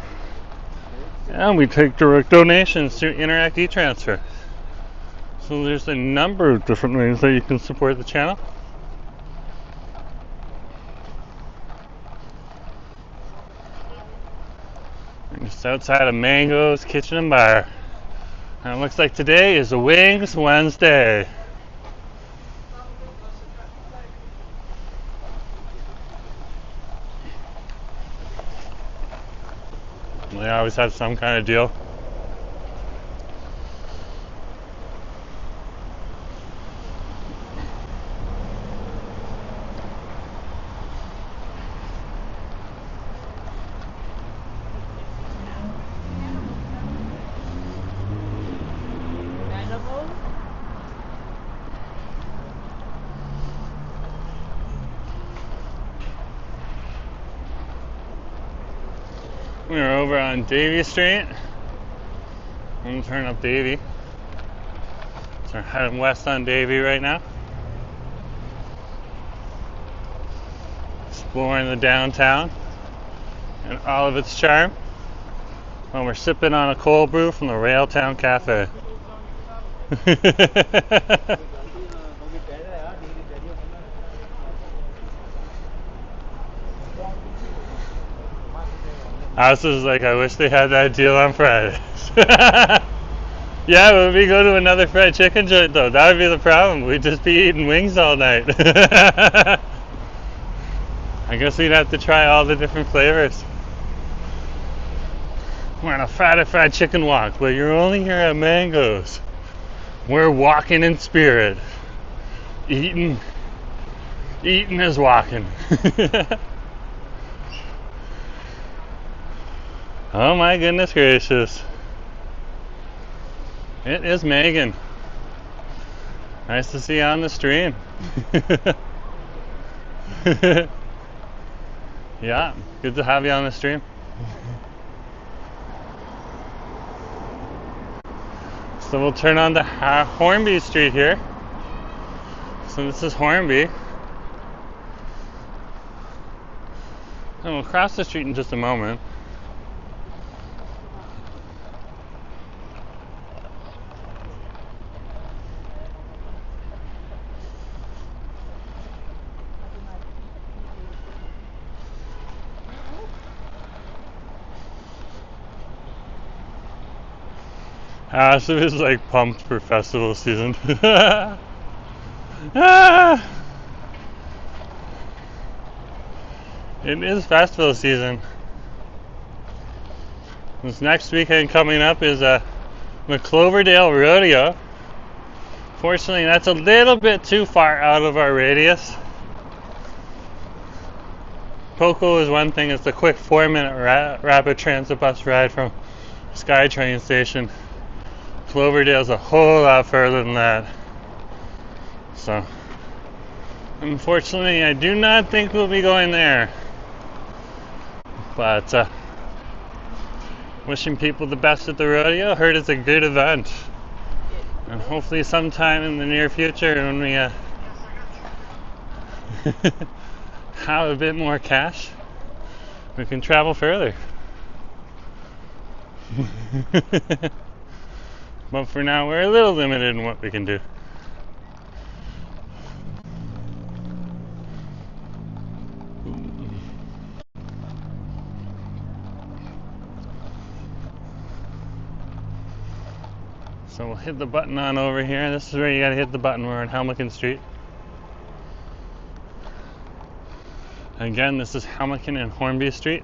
and we take direct donations through Interact e-transfer. So there's a number of different ways that you can support the channel. We're just outside of Mango's Kitchen and Bar. And it looks like today is a Wings Wednesday. They always have some kind of deal. We're over on Davie Street. I'm going to turn up Davie. So we're heading west on Davie right now. Exploring the downtown and all of its charm. While we're sipping on a cold brew from the Railtown Cafe. I was just like, I wish they had that deal on Fridays. Yeah, but if we go to another fried chicken joint though, that would be the problem. We'd just be eating wings all night. I guess we'd have to try all the different flavors. We're on a fried chicken walk, but you're only here at Mangoes. We're walking in spirit. Eating is walking. Oh my goodness gracious. It is Megan. Nice to see you on the stream. Yeah, good to have you on the stream. So we'll turn on to Hornby Street here. So this is Hornby. And we'll cross the street in just a moment. Ashley is like pumped for festival season. Ah! It is festival season. This next weekend coming up is the Cloverdale Rodeo. Fortunately, that's a little bit too far out of our radius. Poco is one thing, it's a quick 4-minute rapid transit bus ride from SkyTrain station. Cloverdale's a whole lot further than that. So, unfortunately, I do not think we'll be going there. But, wishing people the best at the rodeo. Heard it's a good event. And hopefully sometime in the near future when we have a bit more cash, we can travel further. But for now, we're a little limited in what we can do. So we'll hit the button on over here. This is where you gotta hit the button. We're on Helmcken Street. Again, this is Helmcken and Hornby Street.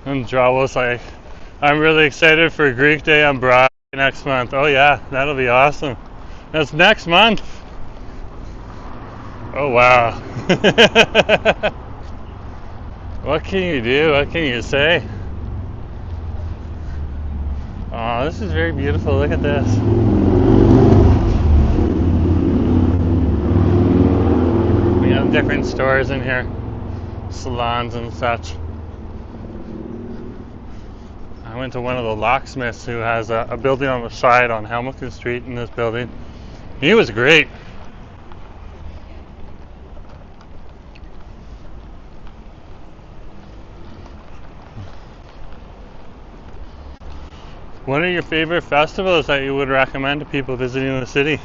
And Draw was like, I'm really excited for Greek Day on Broadway next month. Oh yeah, that'll be awesome. That's next month. Oh wow. What can you do? What can you say? Oh, this is very beautiful. Look at this. We have different stores in here, salons and such. I went to one of the locksmiths who has a building on the side on Helmcken Street in this building. He was great. What are your favorite festivals that you would recommend to people visiting the city?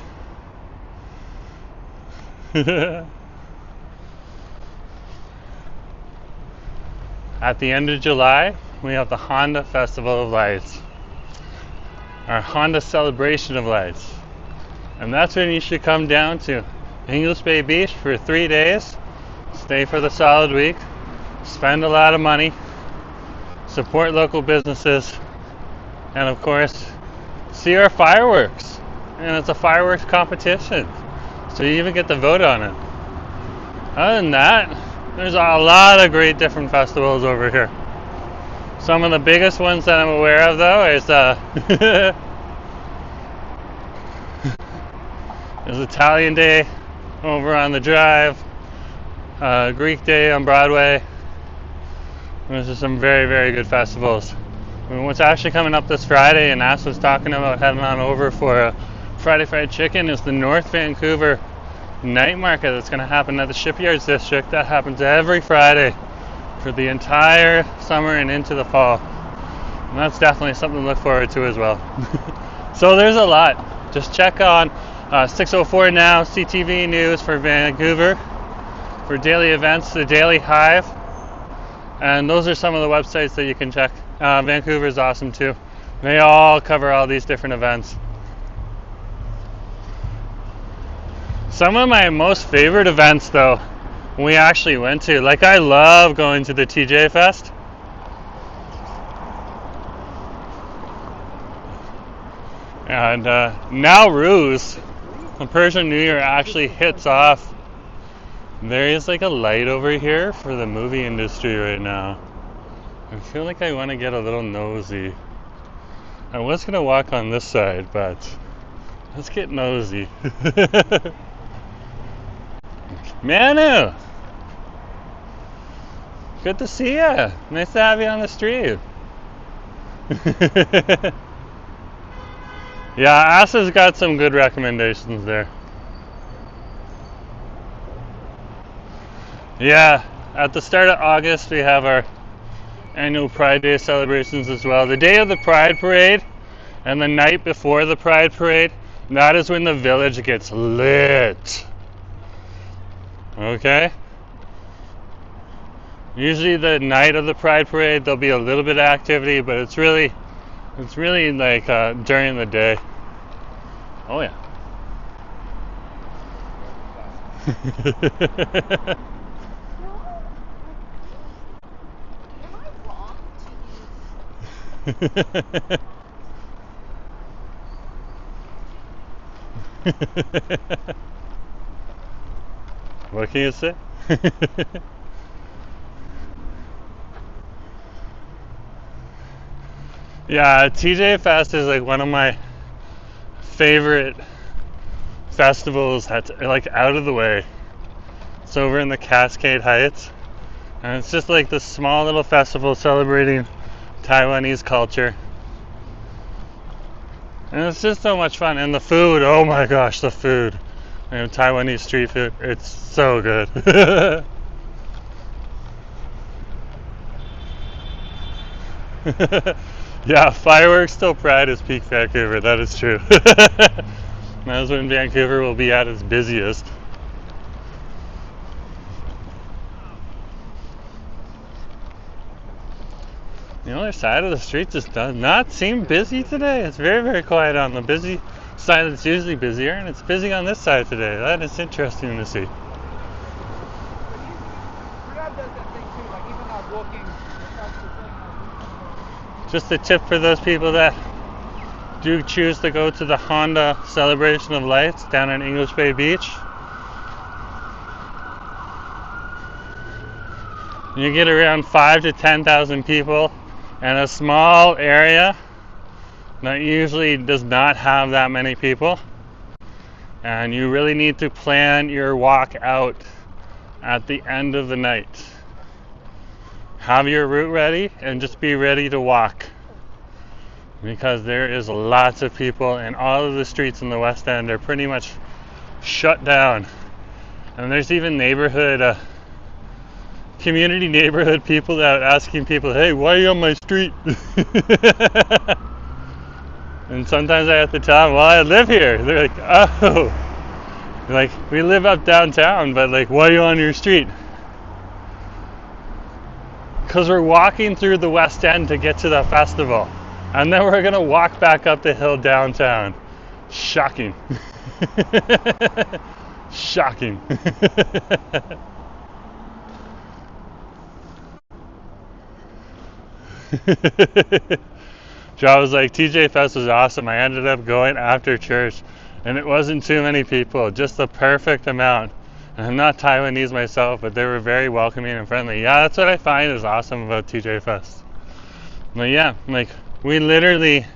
At the end of July, we have the Honda Festival of Lights, our Honda Celebration of Lights. And that's when you should come down to English Bay Beach for 3 days, stay for the solid week, spend a lot of money, support local businesses, and of course, see our fireworks. And it's a fireworks competition, so you even get to vote on it. Other than that, there's a lot of great different festivals over here. Some of the biggest ones that I'm aware of, though, is there's Italian Day over on the Drive, Greek Day on Broadway. Those are some very, very good festivals. What's actually coming up this Friday, and Ash was talking about heading on over for Friday Fried Chicken, is the North Vancouver night market that's going to happen at the Shipyards District. That happens every Friday for the entire summer and into the fall. And that's definitely something to look forward to as well. So there's a lot. Just check on 604 Now CTV News for Vancouver for daily events, the Daily Hive, And those are some of the websites that you can check. Vancouver is awesome too. They all cover all these different events. Some of my most favorite events though, we actually went to, like I love going to the TJ Fest. And Nowruz, the Persian New Year, actually hits off. There is like a light over here for the movie industry right now. I feel like I want to get a little nosy. I was going to walk on this side, but let's get nosy. Manu! Good to see ya. Nice to have you on the street. Yeah, Asa's got some good recommendations there. Yeah, at the start of August we have our annual Pride Day celebrations as well. The day of the Pride Parade and the night before the Pride Parade, that is when the village gets lit. Okay? Usually the night of the Pride Parade there'll be a little bit of activity, but it's really like during the day. Oh yeah. What can you say? Yeah, TJ Fest is like one of my favorite festivals that's like out of the way. It's over in the Cascade Heights, and it's just like this small little festival celebrating Taiwanese culture. And it's just so much fun. And the food, oh my gosh, the food. You know, Taiwanese street food, it's so good. Yeah, fireworks till Pride is peak Vancouver, that is true. That is when Vancouver will be at its busiest. The other side of the street just does not seem busy today. It's very, very quiet on the busy side that's usually busier, and it's busy on this side today. That is interesting to see. Just a tip for those people that do choose to go to the Honda Celebration of Lights down in English Bay Beach. You get around 5,000 to 10,000 people in a small area that usually does not have that many people. And you really need to plan your walk out at the end of the night. Have your route ready and just be ready to walk, because there is lots of people and all of the streets in the West End are pretty much shut down. And there's even neighborhood community neighborhood people out asking people, hey, why are you on my street? And sometimes I have to tell them, well, I live here. They're like, oh, like, we live up downtown, but like, why are you on your street? Because we're walking through the West End to get to the festival, and then we're gonna walk back up the hill downtown. Shocking. Shocking. Joe was like, TJ Fest was awesome. I ended up going after church, and it wasn't too many people, just the perfect amount. And I'm not Taiwanese myself, but they were very welcoming and friendly. Yeah, that's what I find is awesome about TJ Fest. But yeah, like, we literally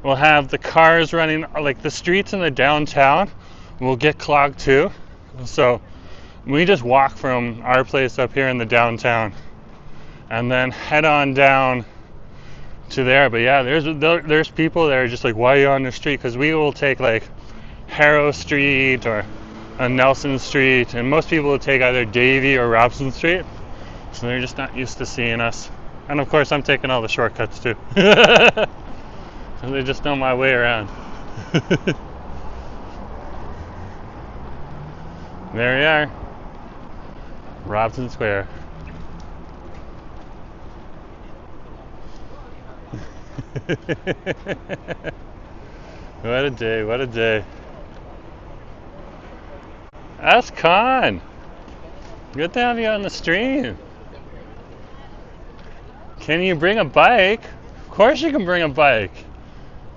will have the cars running, like the streets in the downtown will get clogged too. So we just walk from our place up here in the downtown and then head on down to there. But yeah, there's people that are just like, why are you on the street? Because we will take like Harrow Street or Nelson Street, and most people will take either Davie or Robson Street, so they're just not used to seeing us. And of course I'm taking all the shortcuts too. So they just know my way around. There we are, Robson Square. What a day, what a day. Ask Con. Good to have you on the stream. Can you bring a bike? Of course you can bring a bike.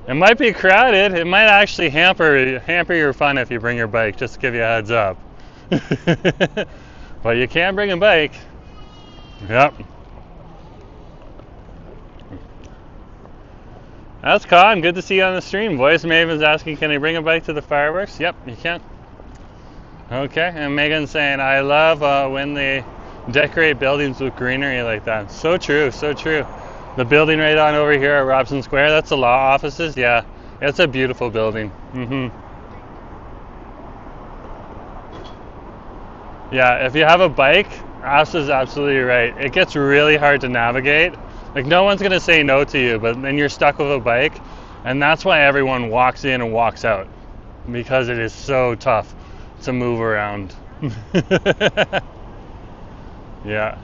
It might be crowded. It might actually hamper your fun if you bring your bike, just to give you a heads up. But you can bring a bike. Yep. That's Con. Good to see you on the stream. Voice Maven's asking, can I bring a bike to the fireworks? Yep, you can. Okay, and Megan's saying, I love when they decorate buildings with greenery like that. So true, so true. The building right on over here at Robson Square, that's the law offices. Yeah, it's a beautiful building. Yeah, if you have a bike, Ash is absolutely right. It gets really hard to navigate. Like, no one's gonna say no to you, but then you're stuck with a bike, and that's why everyone walks in and walks out, because it is so tough to move around. Yeah.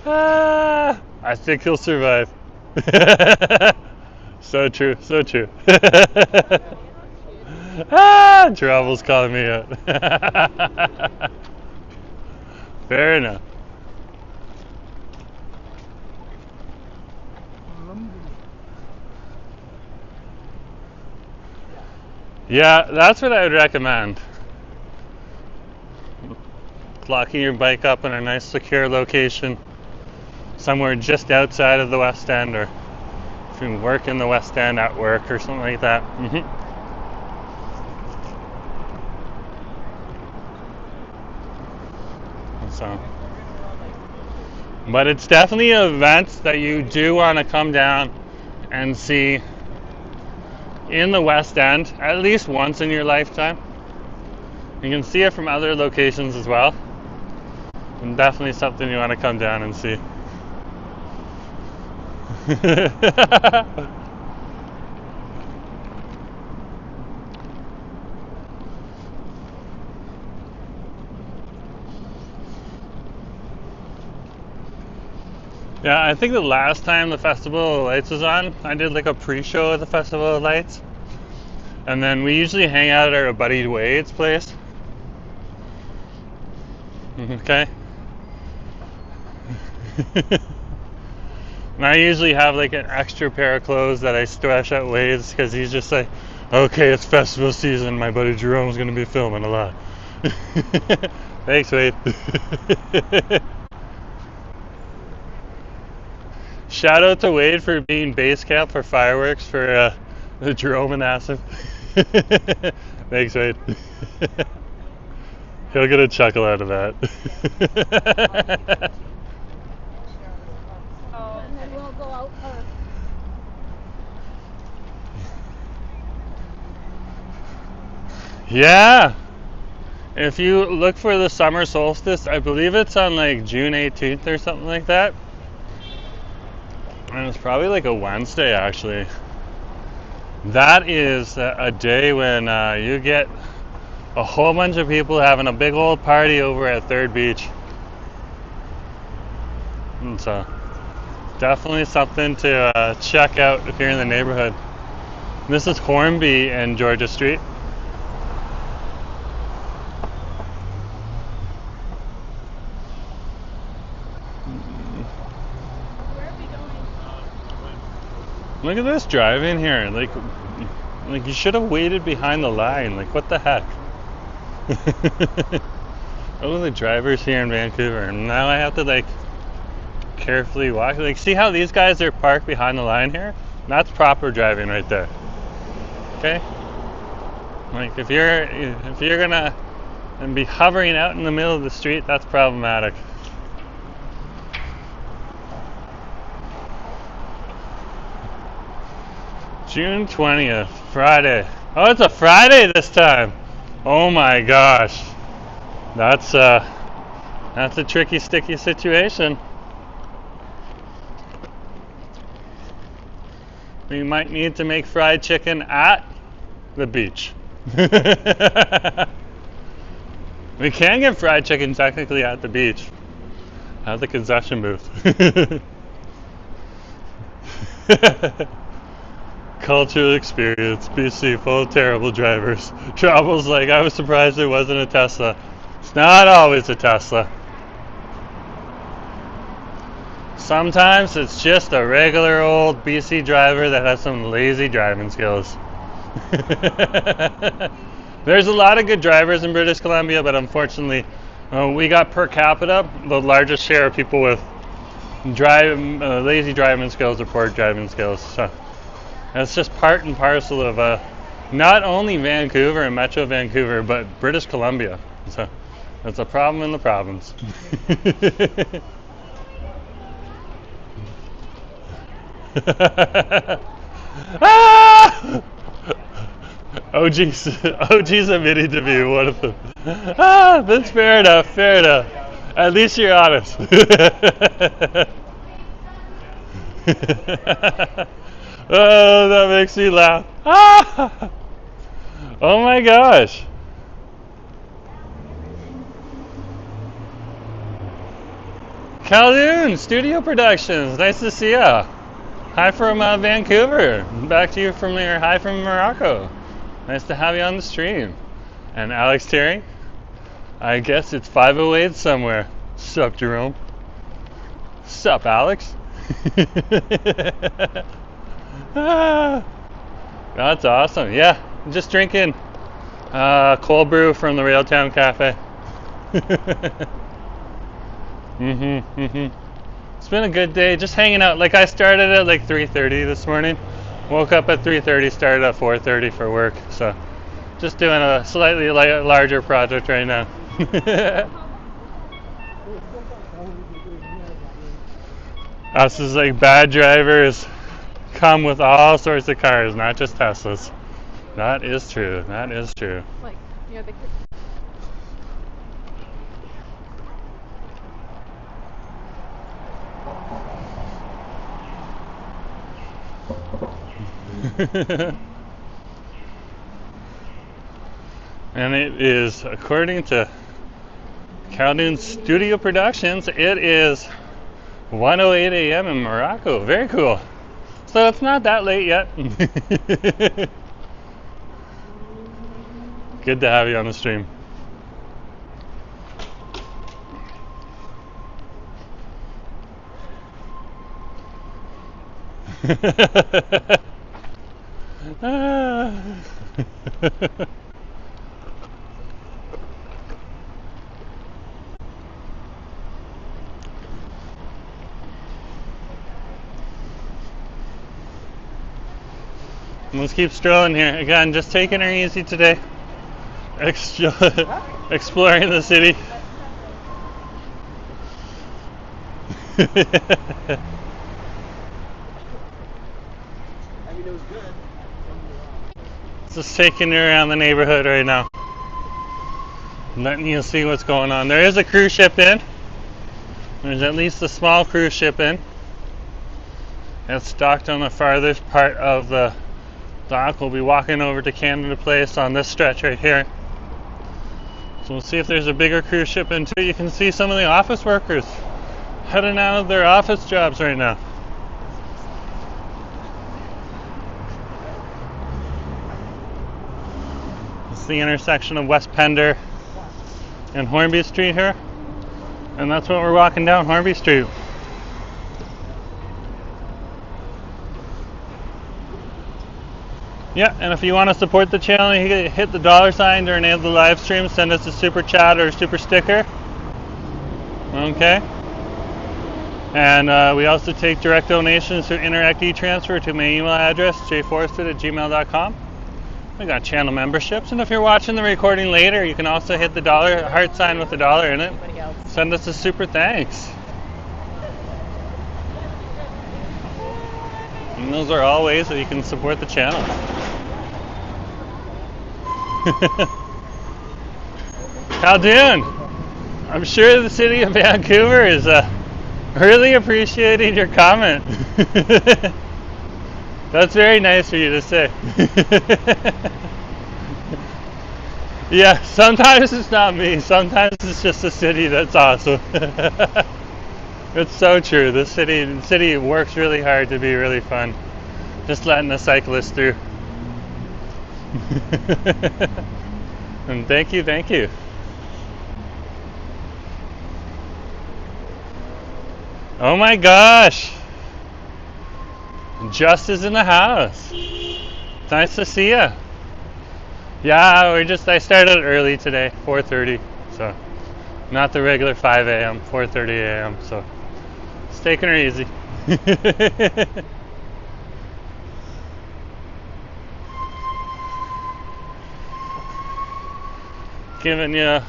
I think he'll survive. So true, so true. Travel's calling me out. Fair enough. Yeah, that's what I would recommend. Locking your bike up in a nice secure location somewhere just outside of the West End, or if you work in the West End at work or something like that. So, but it's definitely an event that you do want to come down and see in the West End at least once in your lifetime. You can see it from other locations as well, and definitely something you want to come down and see. Yeah, I think the last time the Festival of Lights was on, I did like a pre-show at the Festival of Lights. And then we usually hang out at our buddy Wade's place. Okay? And I usually have like an extra pair of clothes that I stash at Wade's, because he's just like, okay, it's festival season, my buddy Jerome's gonna be filming a lot. Thanks, Wade. Shout out to Wade for being base camp for fireworks for the Jerome and Asif. Thanks, Wade. He'll get a chuckle out of that. And then we'll go out first. Yeah. If you look for the summer solstice, I believe it's on like June 18th or something like that. And it's probably like a Wednesday, actually. That is a day when you get a whole bunch of people having a big old party over at Third Beach. And so, definitely something to check out if you're in the neighborhood. This is Hornby and Georgia Street. Look at this drive in here. Like you should have waited behind the line. Like, what the heck? Oh, the drivers here in Vancouver. And now I have to like carefully walk. Like, see how these guys are parked behind the line here? That's proper driving right there. Okay? Like, if you're gonna be hovering out in the middle of the street, that's problematic. June 20th, Friday. Oh, it's a Friday this time. Oh my gosh. That's a tricky, sticky situation. We might need to make fried chicken at the beach. We can get fried chicken technically at the beach. At the concession booth. Cultural experience, BC, full of terrible drivers. Trouble's like, I was surprised it wasn't a Tesla. It's not always a Tesla. Sometimes it's just a regular old BC driver that has some lazy driving skills. There's a lot of good drivers in British Columbia, but unfortunately, we got per capita the largest share of people with lazy driving skills or poor driving skills. So that's just part and parcel of not only Vancouver and Metro Vancouver, but British Columbia. So that's a problem in the province. Ah! OG's admitted to be one of them. Ah, that's fair enough, fair enough. At least you're honest. Oh, that makes me laugh. Ah! Oh my gosh. Calhoun Studio Productions, nice to see ya. Hi from Vancouver. Back to you from your hi from Morocco. Nice to have you on the stream. And Alex Terry, I guess it's 508 somewhere. Sup, Jerome? Sup, Alex? Ah, that's awesome. Yeah, just drinking cold brew from the Railtown Cafe. It's been a good day, just hanging out. Like I started at like 3:30 this morning. Woke up at 3:30, started at 4:30 for work. So just doing a slightly larger project right now. Us as like bad drivers come with all sorts of cars, not just Teslas. That is true. That is true. Like, you know, And it is, according to Calhoun Studio Productions, it is 1:08 a.m. in Morocco. Very cool. So it's not that late yet. Good to have you on the stream. Let's keep strolling here. Again, just taking her easy today. Exploring the city. Just taking her around the neighborhood right now. Letting you see what's going on. There is a cruise ship in. There's at least a small cruise ship in. It's docked on the farthest part of the dock. We'll be walking over to Canada Place on this stretch right here. So we'll see if there's a bigger cruise ship in too. You can see some of the office workers heading out of their office jobs right now. It's the intersection of West Pender and Hornby Street here. And that's what we're walking down, Hornby Street. Yeah, and if you want to support the channel, you can hit the $sign during any of the live streams. Send us a super chat or a super sticker. Okay. And we also take direct donations through Interact e-transfer to my email address, jforestwood@gmail.com. We got channel memberships, and if you're watching the recording later, you can also hit the heart sign with the $1 in it. Send us a super thanks. And those are all ways that you can support the channel. Calhoun, I'm sure the city of Vancouver is really appreciating your comment. That's very nice for you to say. Yeah, sometimes it's not me. Sometimes it's just the city that's awesome. It's so true. The city works really hard to be really fun. Just letting the cyclists through. And thank you, thank you. Oh my gosh! Just is in the house. Nice to see ya. Yeah, I started early today, 4:30. So, not the regular 5 a.m., 4:30 a.m. So, it's taking her easy. Giving you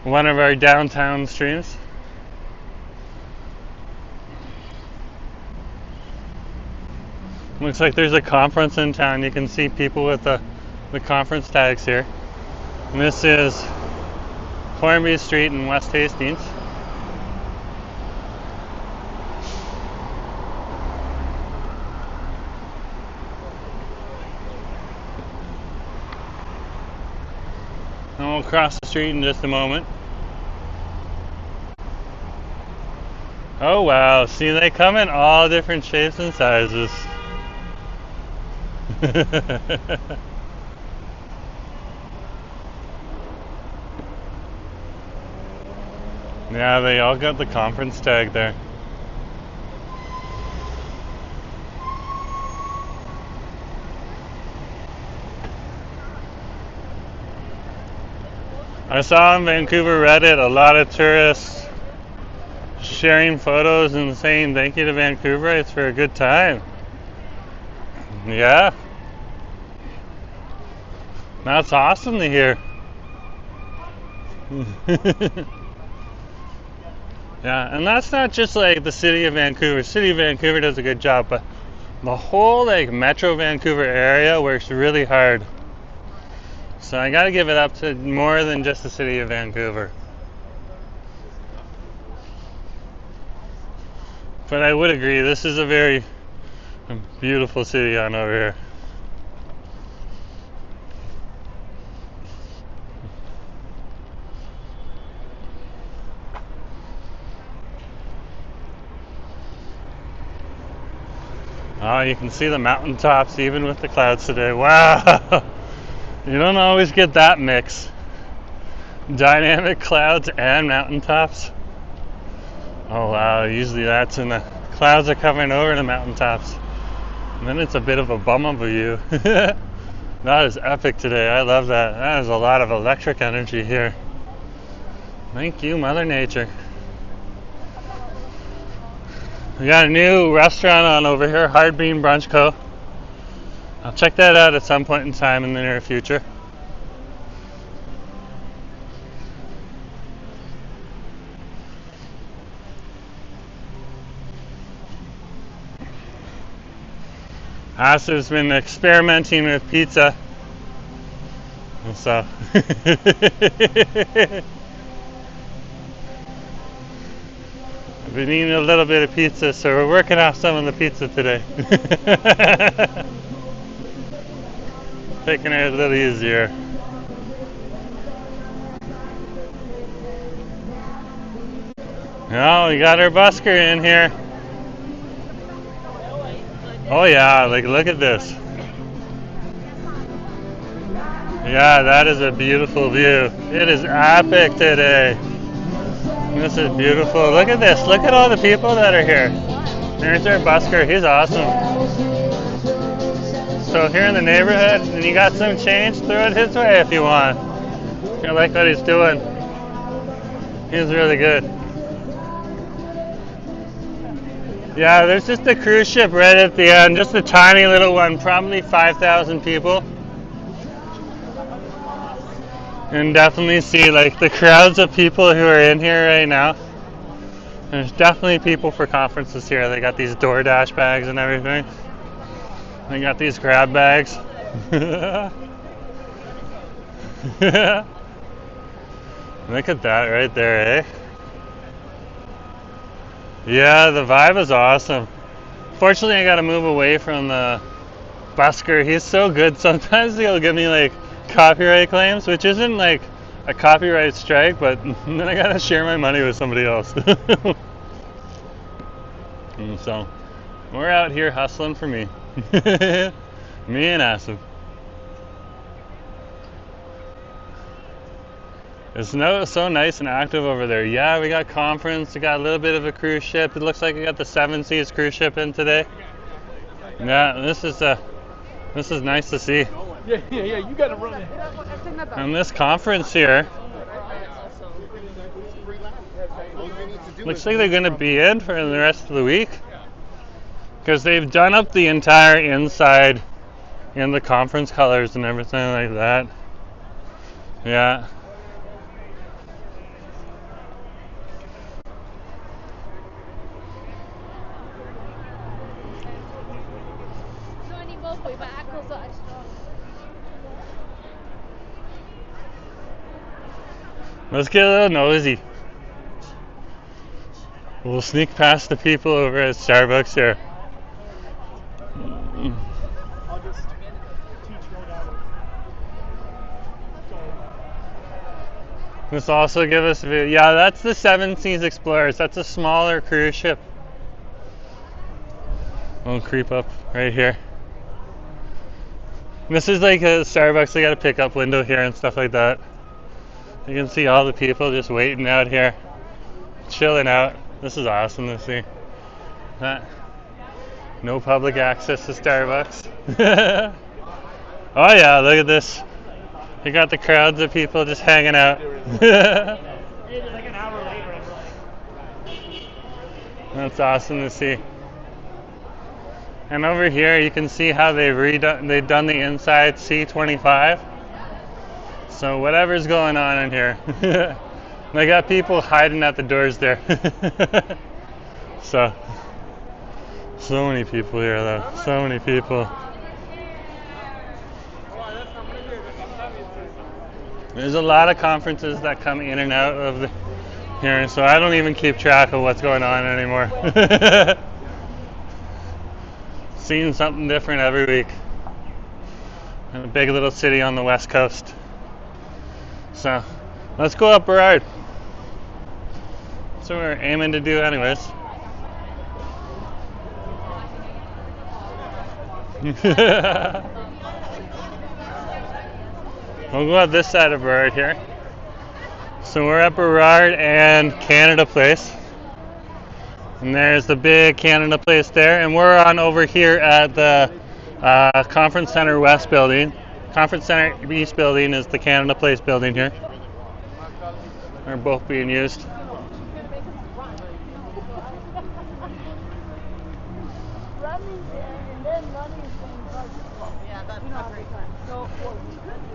one of our downtown streams. Looks like there's a conference in town. You can see people with the conference tags here. And this is Hornby Street in West Hastings. And we'll cross the street in just a moment. Oh wow, see, they come in all different shapes and sizes. Yeah, they all got the conference tag there. I saw on Vancouver Reddit a lot of tourists sharing photos and saying thank you to Vancouver. It's for a good time. Yeah. That's awesome to hear. Yeah, and that's not just like the city of Vancouver. City of Vancouver does a good job, but the whole like Metro Vancouver area works really hard. So I gotta give it up to more than just the city of Vancouver. But I would agree, this is a very beautiful city on over here. Oh, you can see the mountaintops even with the clouds today. Wow! You don't always get that mix. Dynamic clouds and mountaintops. Oh wow, usually that's when the clouds are covering over the mountaintops. And then it's a bit of a bum of a view. That is epic today. I love that. That is a lot of electric energy here. Thank you, Mother Nature. We got a new restaurant on over here, Hard Bean Brunch Co. I'll check that out at some point in time in the near future. Asa's been experimenting with pizza. And so I've been eating a little bit of pizza, so we're working off some of the pizza today. Taking it a little easier. Oh, we got our busker in here. Oh yeah, like look at this. Yeah, that is a beautiful view. It is epic today. This is beautiful. Look at this. Look at all the people that are here. There's our busker. He's awesome. So here in the neighborhood, and you got some change, throw it his way if you want. I like what he's doing. He's really good. Yeah, there's just a cruise ship right at the end, just a tiny little one, probably 5,000 people. And definitely see like the crowds of people who are in here right now. There's definitely people for conferences here. They got these DoorDash bags and everything. They got these grab bags. Look at that right there, eh? Yeah, the vibe is awesome. Fortunately, I gotta move away from the busker. He's so good. Sometimes he'll give me like copyright claims, which isn't like a copyright strike, but then I gotta share my money with somebody else. And so we're out here hustling for me. Me and Asim. It's so nice and active over there. Yeah, we got conference. We got a little bit of a cruise ship. It looks like we got the Seven Seas cruise ship in today. Yeah, this is nice to see. Yeah, you gotta run it. And this conference here looks like they're going to be in for the rest of the week, because they've done up the entire inside in the conference colors and everything like that. Yeah. Let's get a little nosy. We'll sneak past the people over at Starbucks here. I'll just teach right out of it. This also give us a view. Yeah, that's the Seven Seas Explorers. That's a smaller cruise ship. We'll creep up right here. This is like a Starbucks. They got a pickup window here and stuff like that. You can see all the people just waiting out here, chilling out. This is awesome to see. No public access to Starbucks. Oh yeah, look at this. You got the crowds of people just hanging out. Like an hour later. That's awesome to see. And over here you can see how they've done the inside C25. So whatever's going on in here. They got people hiding at the doors there. So many people here though. So many people. There's a lot of conferences that come in and out of here, so I don't even keep track of what's going on anymore. Seeing something different every week. In a big little city on the west coast. So let's go up Burrard. That's what we're aiming to do anyways. We'll go up this side of Burrard here. So we're at Burrard and Canada Place. And there's the big Canada Place there. And we're on over here at the Conference Center West building. Conference Center East building is the Canada Place building here. They're both being used.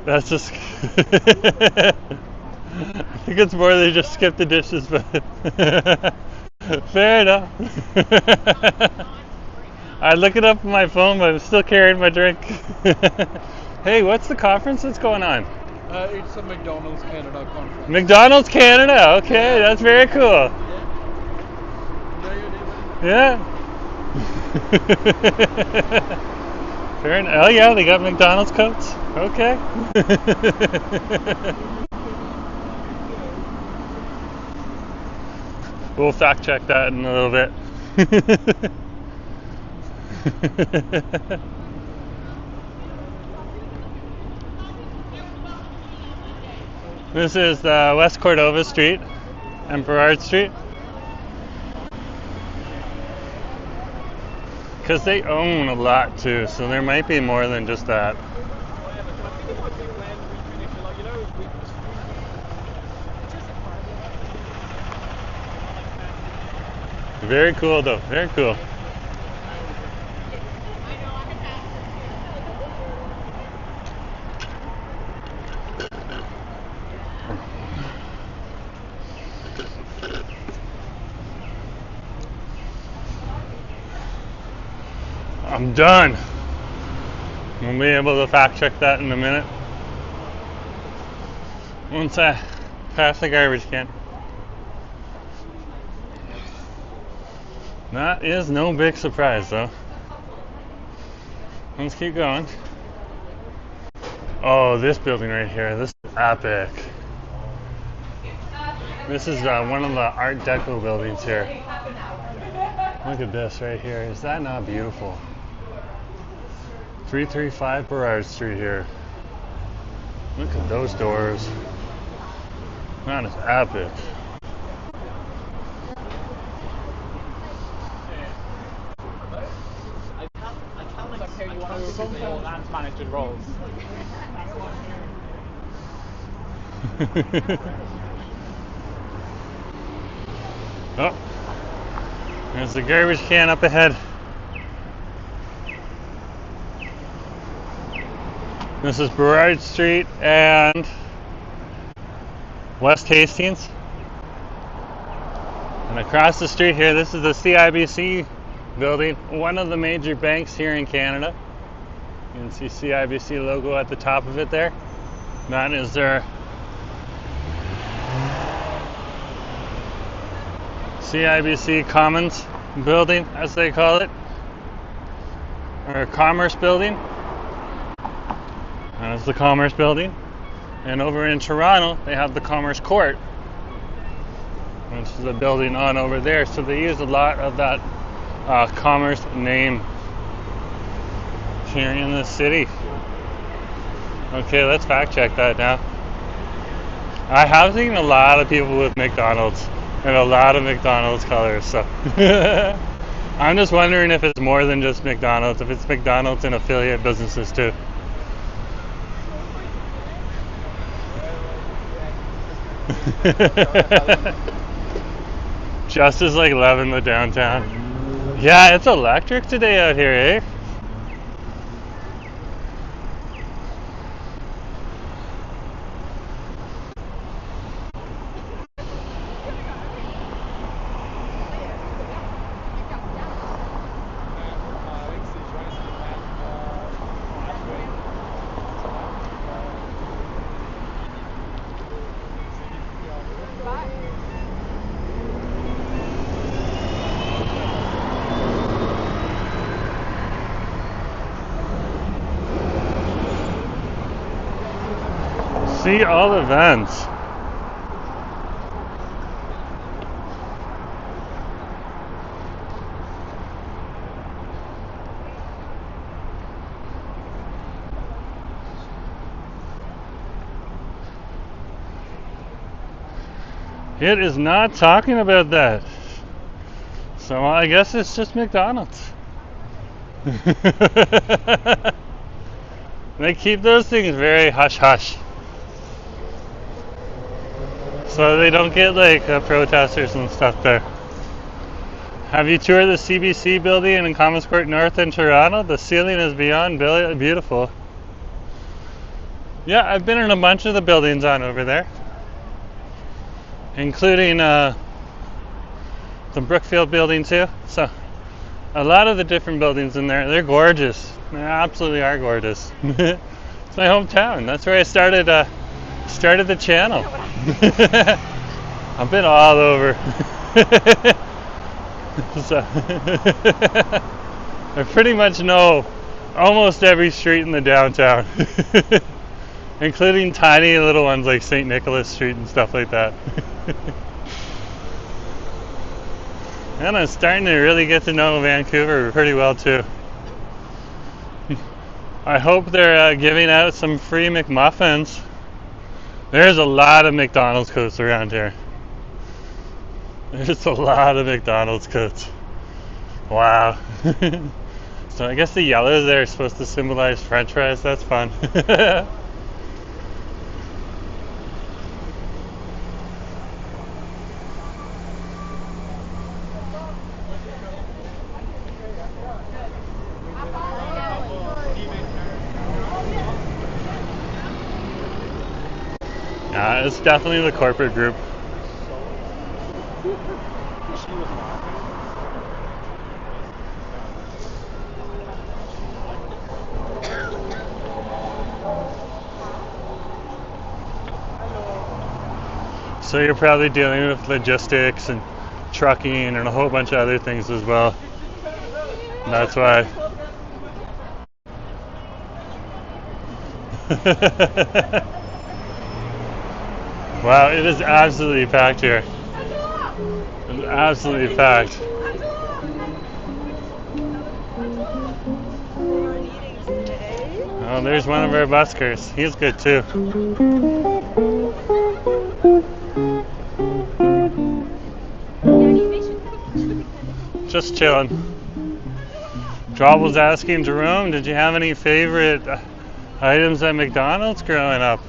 That's just I think it's more they just skip the dishes, but fair enough. I look it up on my phone, but I'm still carrying my drink. Hey, what's the conference that's going on? It's a McDonald's Canada conference. McDonald's Canada, okay, that's very cool. Yeah. Fair enough. Oh yeah, they got McDonald's coats. Okay. We'll fact check that in a little bit. This is West Cordova Street and Burrard Street. Because they own a lot too, so there might be more than just that. Very cool though, very cool. I'm done. We'll be able to fact check that in a minute. Once I pass the garbage can. That is no big surprise though. Let's keep going. Oh, this building right here, this is epic. This is one of the Art Deco buildings here. Look at this right here. Is that not beautiful? 335 Burrard Street here. Look at those doors. That is epic. Managed roles. Oh, there's the garbage can up ahead. This is Burrard Street and West Hastings. And across the street here, this is the CIBC building, one of the major banks here in Canada. You can see CIBC logo at the top of it there. That is their CIBC Commons building, as they call it, or Commerce building. That's the Commerce building. And over in Toronto, they have the Commerce Court, which is a building on over there. So they use a lot of that Commerce name here in the city. Okay, let's fact check that now. I have seen a lot of people with McDonald's and a lot of McDonald's colors, so I'm just wondering if it's more than just McDonald's, if it's McDonald's and affiliate businesses too. Just as like loving the downtown. Yeah, it's electric today out here, eh? See all the vents. It is not talking about that. So I guess it's just McDonald's. They keep those things very hush-hush, so they don't get like protesters and stuff there. Have you toured the CBC building in Commerce Court North in Toronto? The ceiling is beyond beautiful. Yeah, I've been in a bunch of the buildings on over there, including the Brookfield building too. So a lot of the different buildings in there, they're gorgeous. They absolutely are gorgeous. It's my hometown. That's where I started the channel. I've been all over. So I pretty much know almost every street in the downtown, including tiny little ones like St. Nicholas Street and stuff like that. And I'm starting to really get to know Vancouver pretty well too. I hope they're giving out some free McMuffins. There's a lot of McDonald's coats around here. There's a lot of McDonald's coats. Wow. So I guess the yellow there is supposed to symbolize French fries. That's fun. Yeah, it's definitely the corporate group. So you're probably dealing with logistics and trucking and a whole bunch of other things as well. That's why. Wow, it is absolutely packed here. It's absolutely packed. Oh, there's one of our buskers. He's good too. Just chilling. Job was asking Jerome, did you have any favorite items at McDonald's growing up?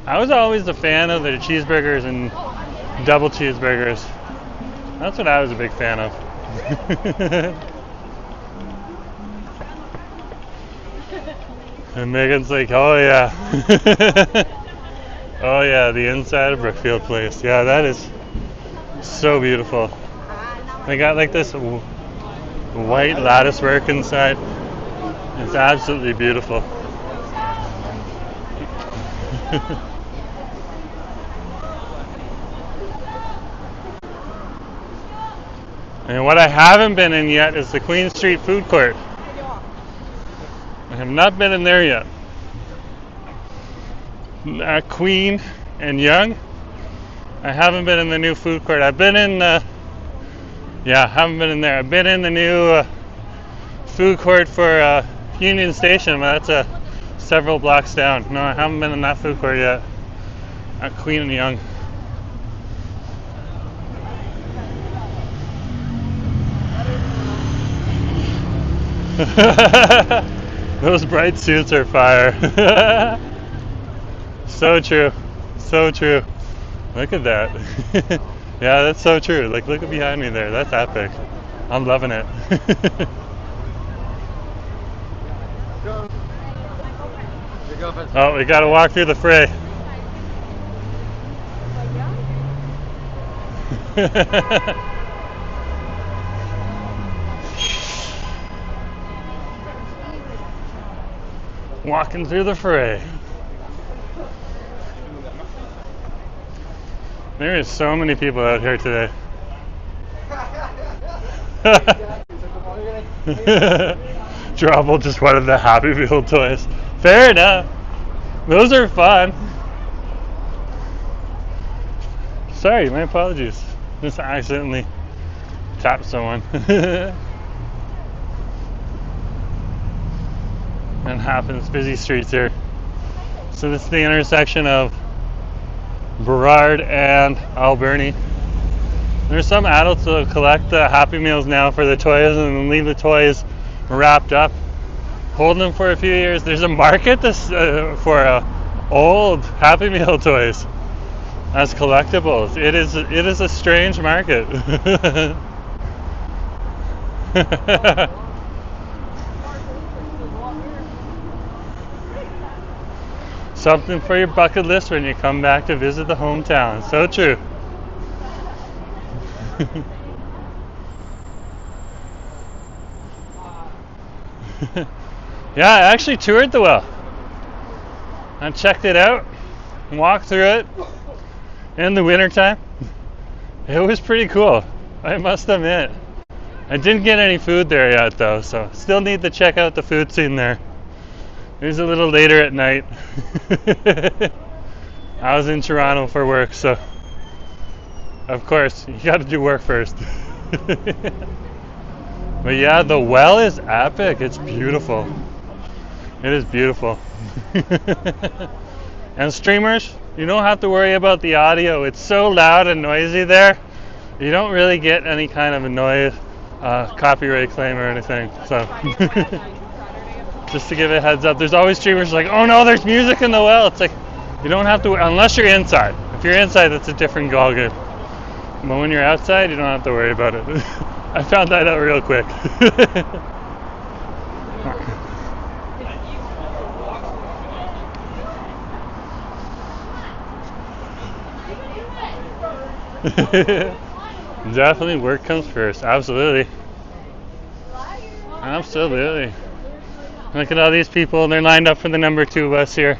I was always a fan of their cheeseburgers and double cheeseburgers. That's what I was a big fan of. And Megan's like, oh yeah. Oh yeah, the inside of Brookfield Place. Yeah, that is so beautiful. They got like this white lattice work inside. It's absolutely beautiful. And what I haven't been in yet is the Queen Street Food Court. I have not been in there yet. At Queen and Yonge, I haven't been in the new food court. I've been in I haven't been in there. I've been in the new food court for Union Station, but that's several blocks down. No, I haven't been in that food court yet. At Queen and Yonge. Those bright suits are fire. So true. So true. Look at that. Yeah, that's so true. Like, look behind me there. That's epic. I'm loving it. Oh, we gotta walk through the fray. Walking through the fray. There is so many people out here today. Trouble just wanted the Happy Meal toys. Fair enough. Those are fun. Sorry, my apologies. Just accidentally tapped someone. That happens. Busy streets here. So this is the intersection of Burrard and Alberni. There's some adults that will collect the Happy Meals now for the toys and then leave the toys wrapped up, hold them for a few years. There's a market for old Happy Meal toys as collectibles. It is a strange market. Something for your bucket list when you come back to visit the hometown. So true. Yeah, I actually toured the well. I checked it out, walked through it in the wintertime. It was pretty cool, I must admit. I didn't get any food there yet though, so still need to check out the food scene there. It was a little later at night. I was in Toronto for work, so of course, you gotta do work first. But yeah, the well is epic. It's beautiful. It is beautiful. And streamers, you don't have to worry about the audio. It's so loud and noisy there. You don't really get any kind of annoyed copyright claim or anything. So just to give a heads up, there's always streamers like, oh no, there's music in the well. It's like, you don't have to, unless you're inside. If you're inside, that's a different ballgame. But when you're outside, you don't have to worry about it. I found that out real quick. Definitely work comes first. Absolutely. Absolutely. Look at all these people. They're lined up for the number 2 bus here.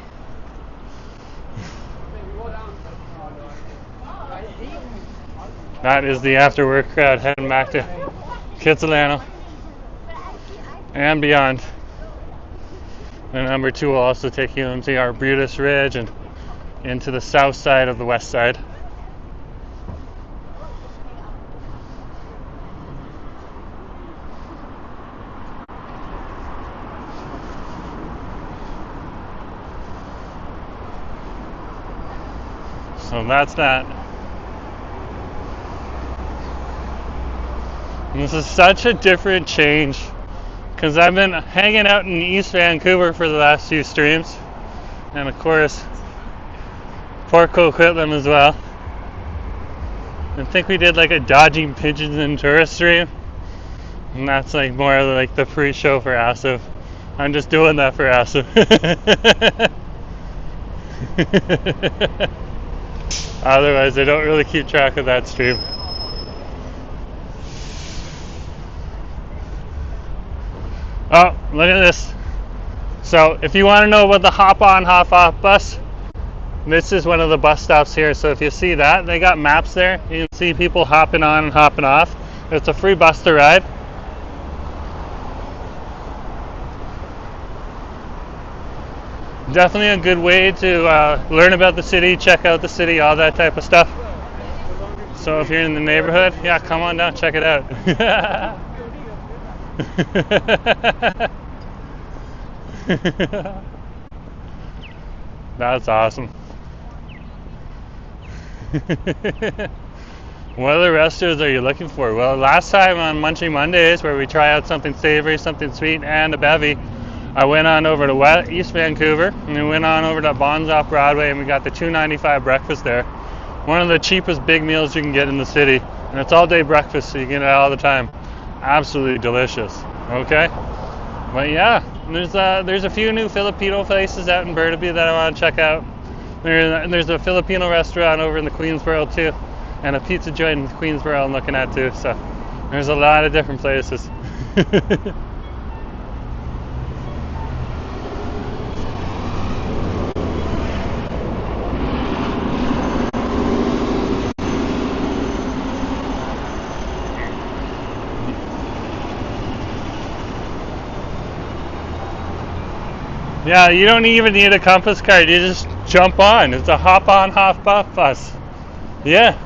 That is the after work crowd heading back to Kitsilano and beyond. And number 2 will also take you into Arbutus Ridge and into the south side of the west side. So that's that. And this is such a different change because I've been hanging out in East Vancouver for the last few streams, and of course Port Coquitlam as well. I think we did like a dodging pigeons and tourist stream, and that's like more like the pre-show for ASIF. I'm just doing that for ASIF. Otherwise I don't really keep track of that stream. Oh, look at this. So if you want to know about the hop on hop off bus, this is one of the bus stops here. So if you see that, they got maps there. You can see people hopping on and hopping off. It's a free bus to ride. Definitely a good way to learn about the city, check out the city, all that type of stuff. So if you're in the neighborhood, yeah, come on down, check it out. That's awesome. What other restaurants are you looking for? Well, last time on Munchie Mondays, where we try out something savory, something sweet, and a bevy, I went on over to East Vancouver, and we went on over to Bonds off Broadway, and we got the $2.95 breakfast there. One of the cheapest big meals you can get in the city, and it's all day breakfast, so you get it all the time. Absolutely delicious. Okay, but yeah, there's a few new Filipino places out in Burnaby that I want to check out. There's a Filipino restaurant over in the Queensboro too, and a pizza joint in Queensboro I'm looking at too. So there's a lot of different places. Yeah, you don't even need a compass card. You just jump on. It's a hop on, hop off bus. Yeah.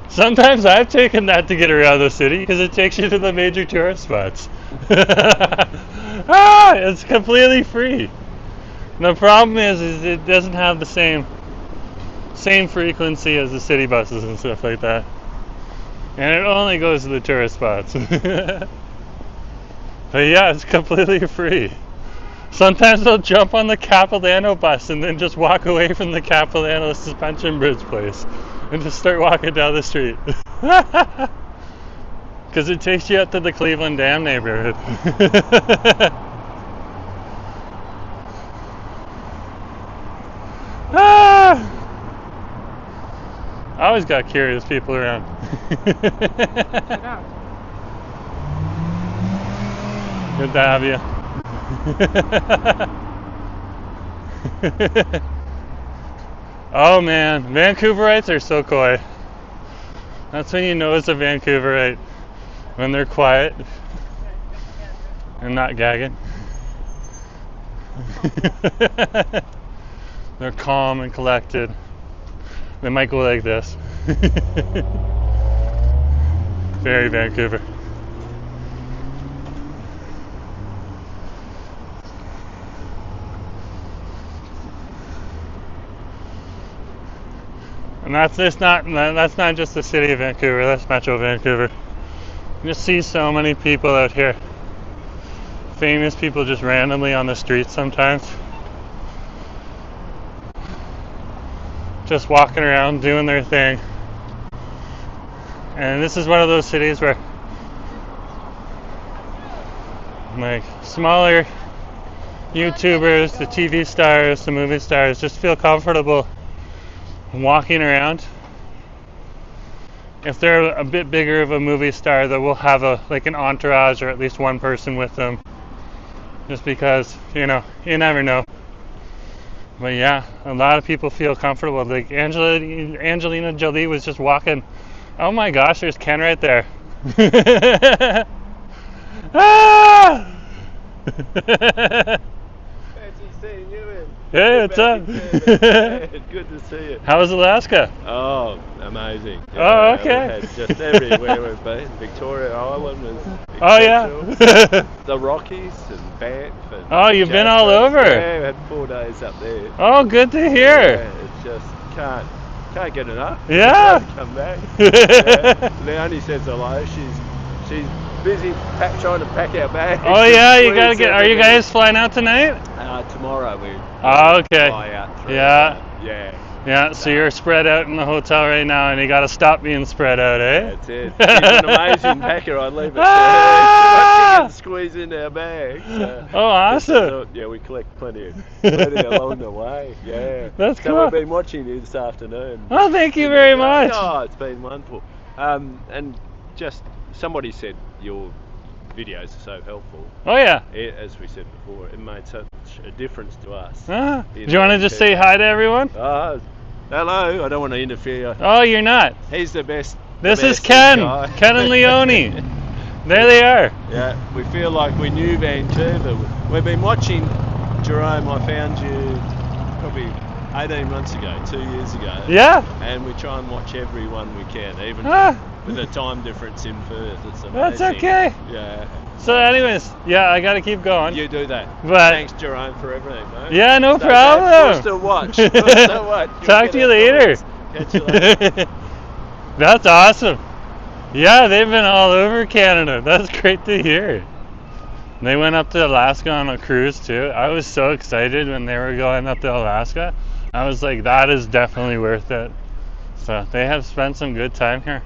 Sometimes I've taken that to get around the city because it takes you to the major tourist spots. It's completely free. The problem is it doesn't have the same frequency as the city buses and stuff like that. And it only goes to the tourist spots. But yeah, it's completely free. Sometimes they'll jump on the Capilano bus and then just walk away from the Capilano suspension bridge place and just start walking down the street. Because it takes you up to the Cleveland Dam neighborhood. I always got curious people around. Good to have you. Oh man, Vancouverites are so coy. That's when you know it's a Vancouverite. When they're quiet and not gagging. They're calm and collected. They might go like this. Very Vancouver. And that's not just the city of Vancouver, that's Metro Vancouver. You just see so many people out here. Famous people just randomly on the streets sometimes. Just walking around doing their thing. And this is one of those cities where like smaller YouTubers, the TV stars, the movie stars just feel comfortable walking around. If they're a bit bigger of a movie star, that will have like an entourage or at least one person with them, just because you never know. But yeah, a lot of people feel comfortable. Like Angelina Jolie was just walking. Oh my gosh, there's Ken right there. Ah! Seeing you in. Hey, what's up? Good to see you. How was Alaska? Oh, amazing. Oh, okay. We've had just everywhere we've been. Victoria Island was exceptional. Oh, yeah. The Rockies and Banff. And oh, you've been all Jasper. over. Yeah, we had 4 days up there. Oh, good to hear. Yeah, just can't get enough. Yeah. Come back. Yeah. Leonie says hello. She's busy trying to pack our bags. Oh yeah, you gotta get. Are you guys flying out tonight? Tomorrow we okay. fly out through, Yeah. Yeah, so you're spread out in the hotel right now, and you got to stop being spread out, eh? That's it. She's an amazing packer. I leave it to her. She can squeeze in our bags. Oh, awesome. Yeah, we collect plenty along the way. Yeah. That's cool. So we've been watching you this afternoon. Oh, thank you very much. Oh, it's been wonderful. And just somebody said your videos are so helpful. Oh yeah. As we said before, it made such a difference to us. Do you want to just say hi to everyone? Hello, I don't want to interfere. Oh, you're not. He's the best. This is Ken. Ken and Leonie. There they are. Yeah, we feel like we knew Vancouver. We've been watching Jerome. I found you probably 18 months ago, 2 years ago. Yeah. And we try and watch every one we can, even with the time difference in Perth. It's amazing. That's okay. Yeah. So anyways, yeah, I got to keep going. You do that. But thanks, Jerome, for everything, mate. Yeah, no problem. Still watch. Still watch. Talk to you later. Catch you later. That's awesome. Yeah, they've been all over Canada. That's great to hear. They went up to Alaska on a cruise too. I was so excited when they were going up to Alaska. I was like, that is definitely worth it. So they have spent some good time here.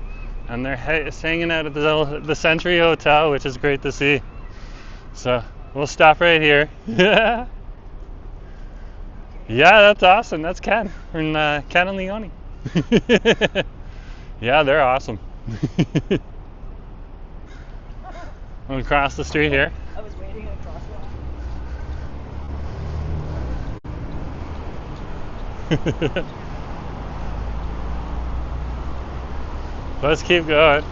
And they're hanging out at the Century Hotel, which is great to see. So we'll stop right here. Yeah, that's awesome. That's Ken and Ken and Leonie. Yeah, they're awesome. We'll cross the street here. I was waiting at a crosswalk. Let's keep going.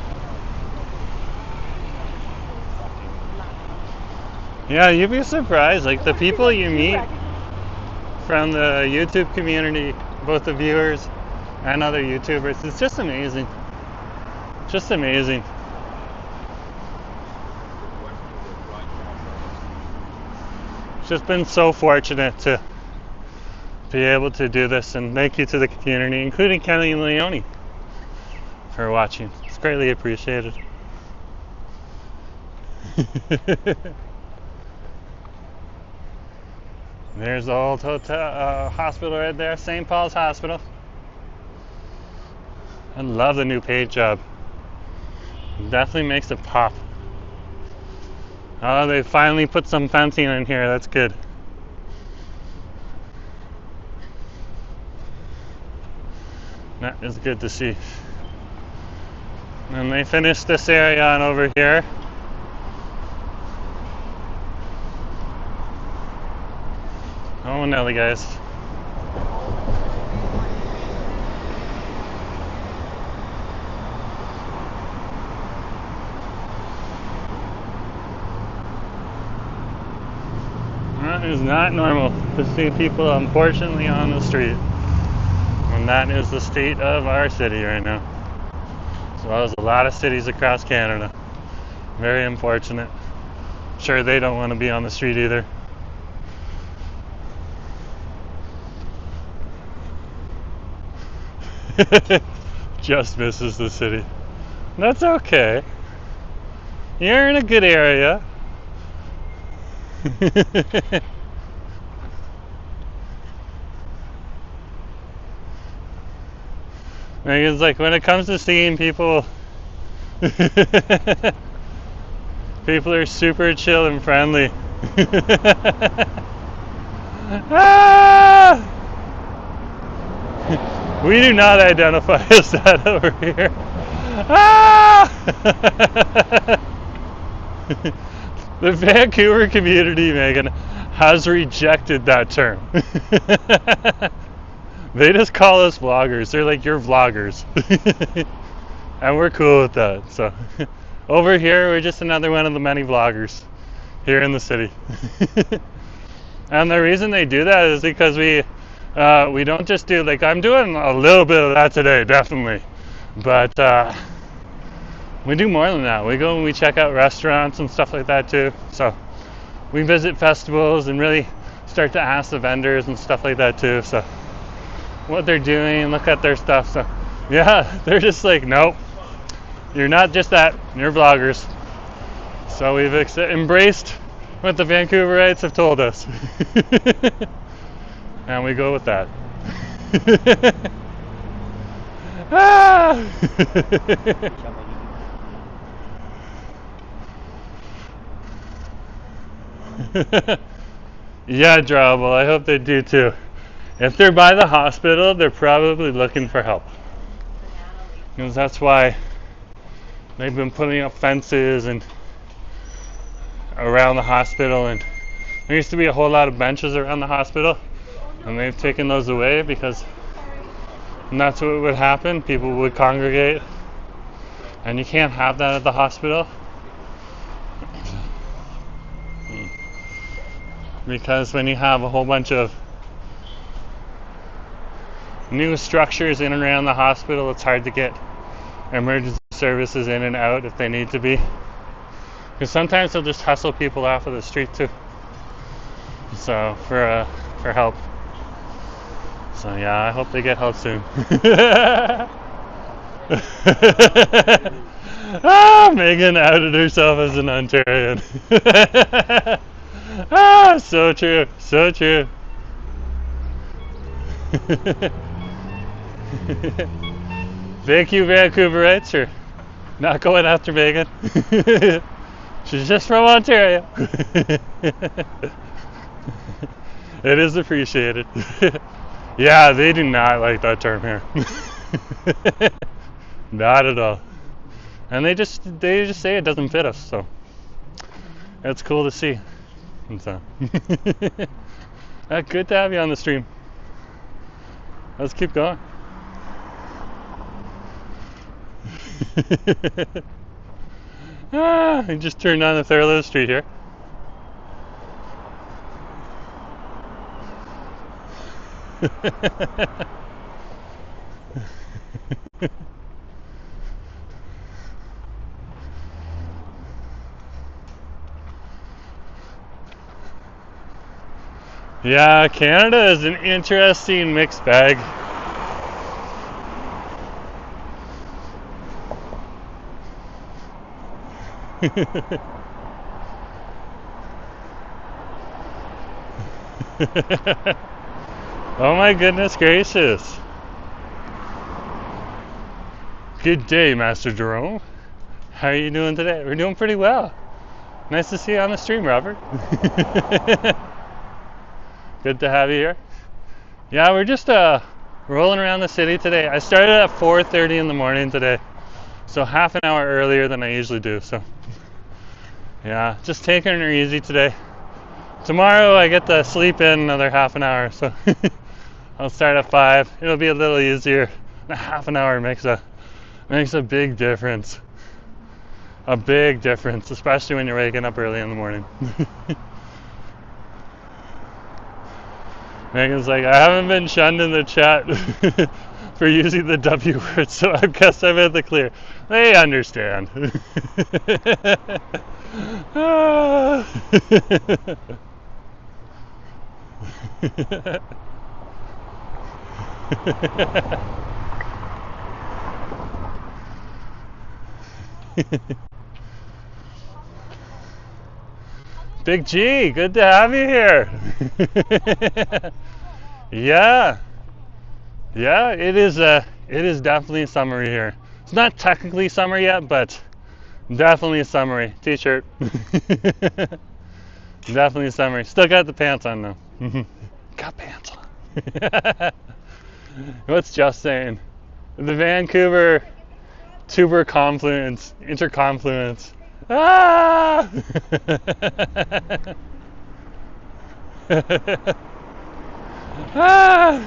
Yeah, you'd be surprised. Like the people you meet from the YouTube community, both the viewers and other YouTubers, it's just amazing. Just amazing. Just been so fortunate to be able to do this, and thank you to the community, including Kenny and Leonie, for watching. It's greatly appreciated. There's the old hotel, hospital right there, St. Paul's Hospital. I love the new paint job. It definitely makes it pop. Oh, they finally put some fencing in here. That's good. That is good to see. And they finished this area on over here. Oh, Nelly, guys. That is not normal to see people, unfortunately, on the street. And that is the state of our city right now. As well as a lot of cities across Canada. Very unfortunate. Sure, they don't want to be on the street either. Just misses the city. That's okay. You're in a good area. Like, it's like when it comes to seeing people, people are super chill and friendly. Ah! We do not identify as that over here. Ah! The Vancouver community, Megan, has rejected that term. They just call us vloggers. They're like, you're vloggers. And we're cool with that. So over here, we're just another one of the many vloggers here in the city. And the reason they do that is because we don't just do, like, I'm doing a little bit of that today, definitely. But we do more than that. We go and we check out restaurants and stuff like that too. So we visit festivals and really start to ask the vendors and stuff like that too. So what they're doing, look at their stuff. So yeah, they're just like, nope, you're not just that, you're vloggers. So we've embraced what the Vancouverites have told us. And we go with that. Ah! Yeah, Drabble, I hope they do too. If they're by the hospital, they're probably looking for help. Because that's why they've been putting up fences and around the hospital, and there used to be a whole lot of benches around the hospital, and they've taken those away because that's what would happen. People would congregate, and you can't have that at the hospital because when you have a whole bunch of new structures in and around the hospital, it's hard to get emergency services in and out if they need to be, because sometimes they'll just hustle people off of the street too, so for help. So yeah, I hope they get help soon. Ah, Megan outed herself as an Ontarian. Ah, so true, so true. Thank you, Vancouverites, for not going after Megan. She's just from Ontario. It is appreciated. Yeah, they do not like that term here. Not at all. And they just say it doesn't fit us, so it's cool to see. And so good to have you on the stream. Let's keep going. I just turned on the Thurlow Street here. Yeah, Canada is an interesting mixed bag. Oh my goodness gracious. Good day, Master Jerome. How are you doing today? We're doing pretty well. Nice to see you on the stream, Robert. Good to have you here. Yeah, we're just rolling around the city today. I started at 4:30 in the morning today, so half an hour earlier than I usually do. So yeah, just taking her easy today. Tomorrow I get to sleep in another half an hour, so I'll start at 5. It'll be a little easier. A half an hour makes a big difference. A big difference, especially when you're waking up early in the morning. Megan's like, I haven't been shunned in the chat for using the W word, so I guess I'm in the clear. They understand. Big G, good to have you here. Yeah, it is definitely summery here. It's not technically summer yet, but definitely summery. T-shirt. Definitely summery. Still got the pants on though. Got pants on. What's Jeff saying? The Vancouver tuber confluence, interconfluence. Ah! Ah!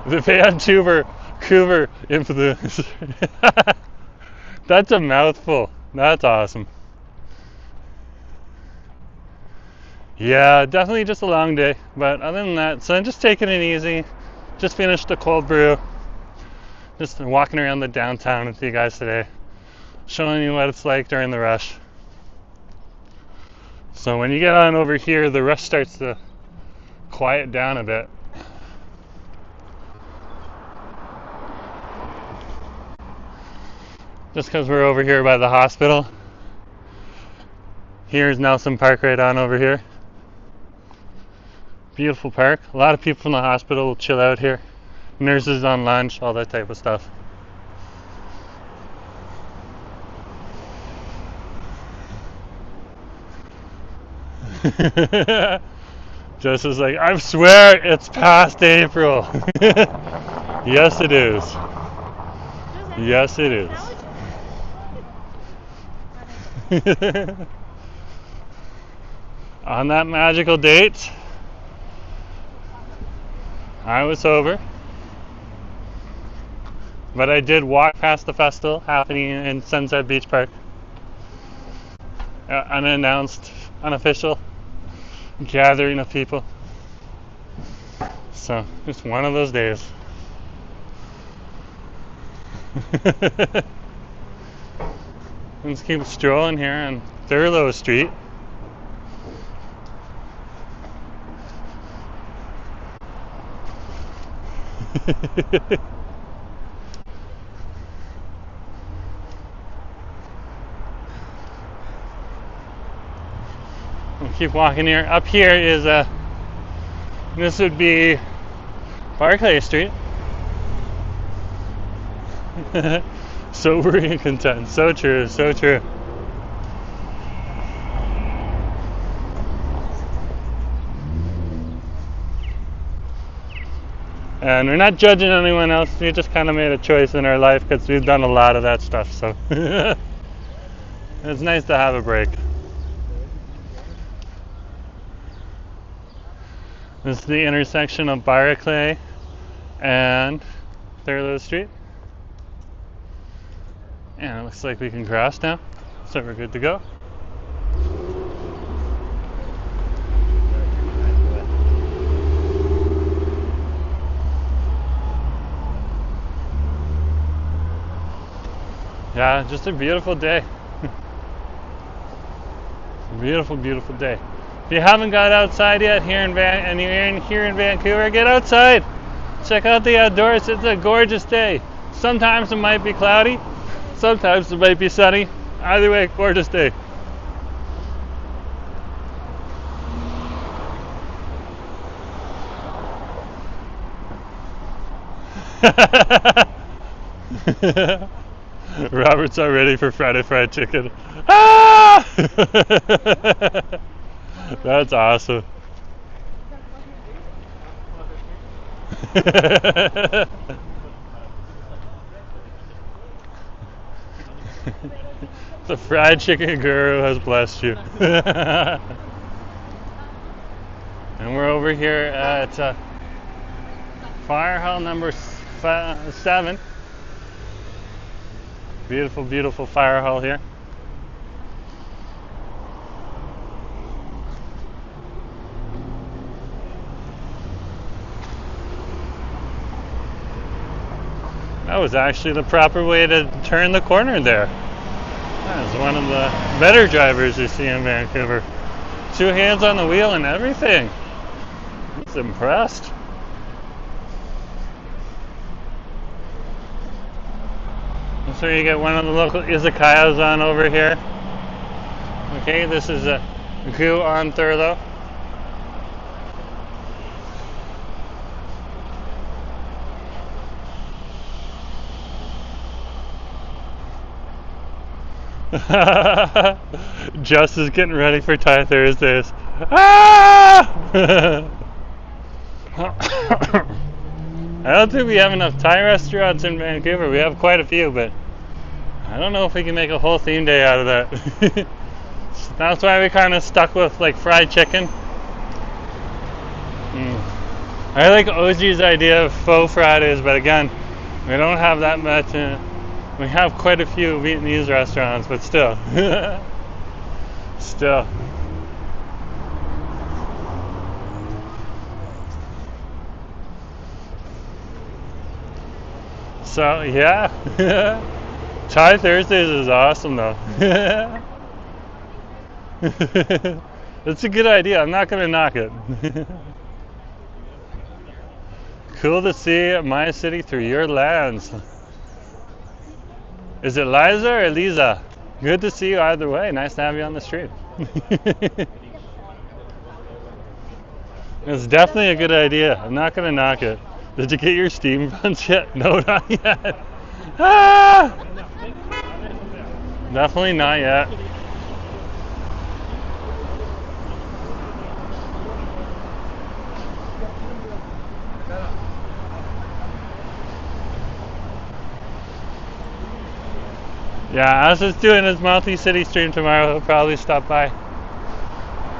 The Vancouver influence. That's a mouthful. That's awesome. Yeah, definitely just a long day, but other than that, so I'm just taking it easy. Just finished a cold brew. Just walking around the downtown with you guys today, showing you what it's like during the rush. So when you get on over here, the rush starts to quiet down a bit. Just because we're over here by the hospital. Here's Nelson Park right on over here. Beautiful park. A lot of people from the hospital will chill out here. Nurses on lunch, all that type of stuff. Just as like, I swear it's past April. Yes, it is. Yes, it is. On that magical date, I was sober, but I did walk past the festival happening in Sunset Beach Park. Unannounced, unofficial gathering of people. So, just one of those days. Let's keep strolling here on Thurlow Street. We'll keep walking here. Up here is this would be Barclay Street. Sober and content. So true, so true. And we're not judging anyone else. We just kind of made a choice in our life because we've done a lot of that stuff. So it's nice to have a break. This is the intersection of Barclay and Thurlow Street. And it looks like we can cross now, so we're good to go. Yeah, just a beautiful day. Beautiful, beautiful day. If you haven't got outside yet here in here in Vancouver, get outside. Check out the outdoors. It's a gorgeous day. Sometimes it might be cloudy. Sometimes it might be sunny. Either way, gorgeous day. Robert's all ready for Friday Fried Chicken. Ah! That's awesome. The fried chicken guru has blessed you. And we're over here at fire hall number 7. Beautiful, beautiful fire hall here. That was actually the proper way to turn the corner there. That was one of the better drivers you see in Vancouver. 2 hands on the wheel and everything. I was impressed. So you get one of the local izakayas on over here. Okay, this is a Goo on Thurlow. Just is getting ready for Thai Thursdays. Ah! I don't think we have enough Thai restaurants in Vancouver. We have quite a few, but I don't know if we can make a whole theme day out of that. That's why we kind of stuck with like fried chicken. I like Ozzy's idea of faux Fridays, but again, we don't have that much. We have quite a few Vietnamese restaurants, but still. Still. So, yeah. Thai Thursdays is awesome, though. It's a good idea. I'm not going to knock it. Cool to see my city through your lens. Is it Liza or Lisa? Good to see you either way. Nice to have you on the street. It's definitely a good idea. I'm not going to knock it. Did you get your steam buns yet? No, not yet. Ah! Definitely not yet. Yeah, as it's doing his multi-city stream tomorrow, he'll probably stop by,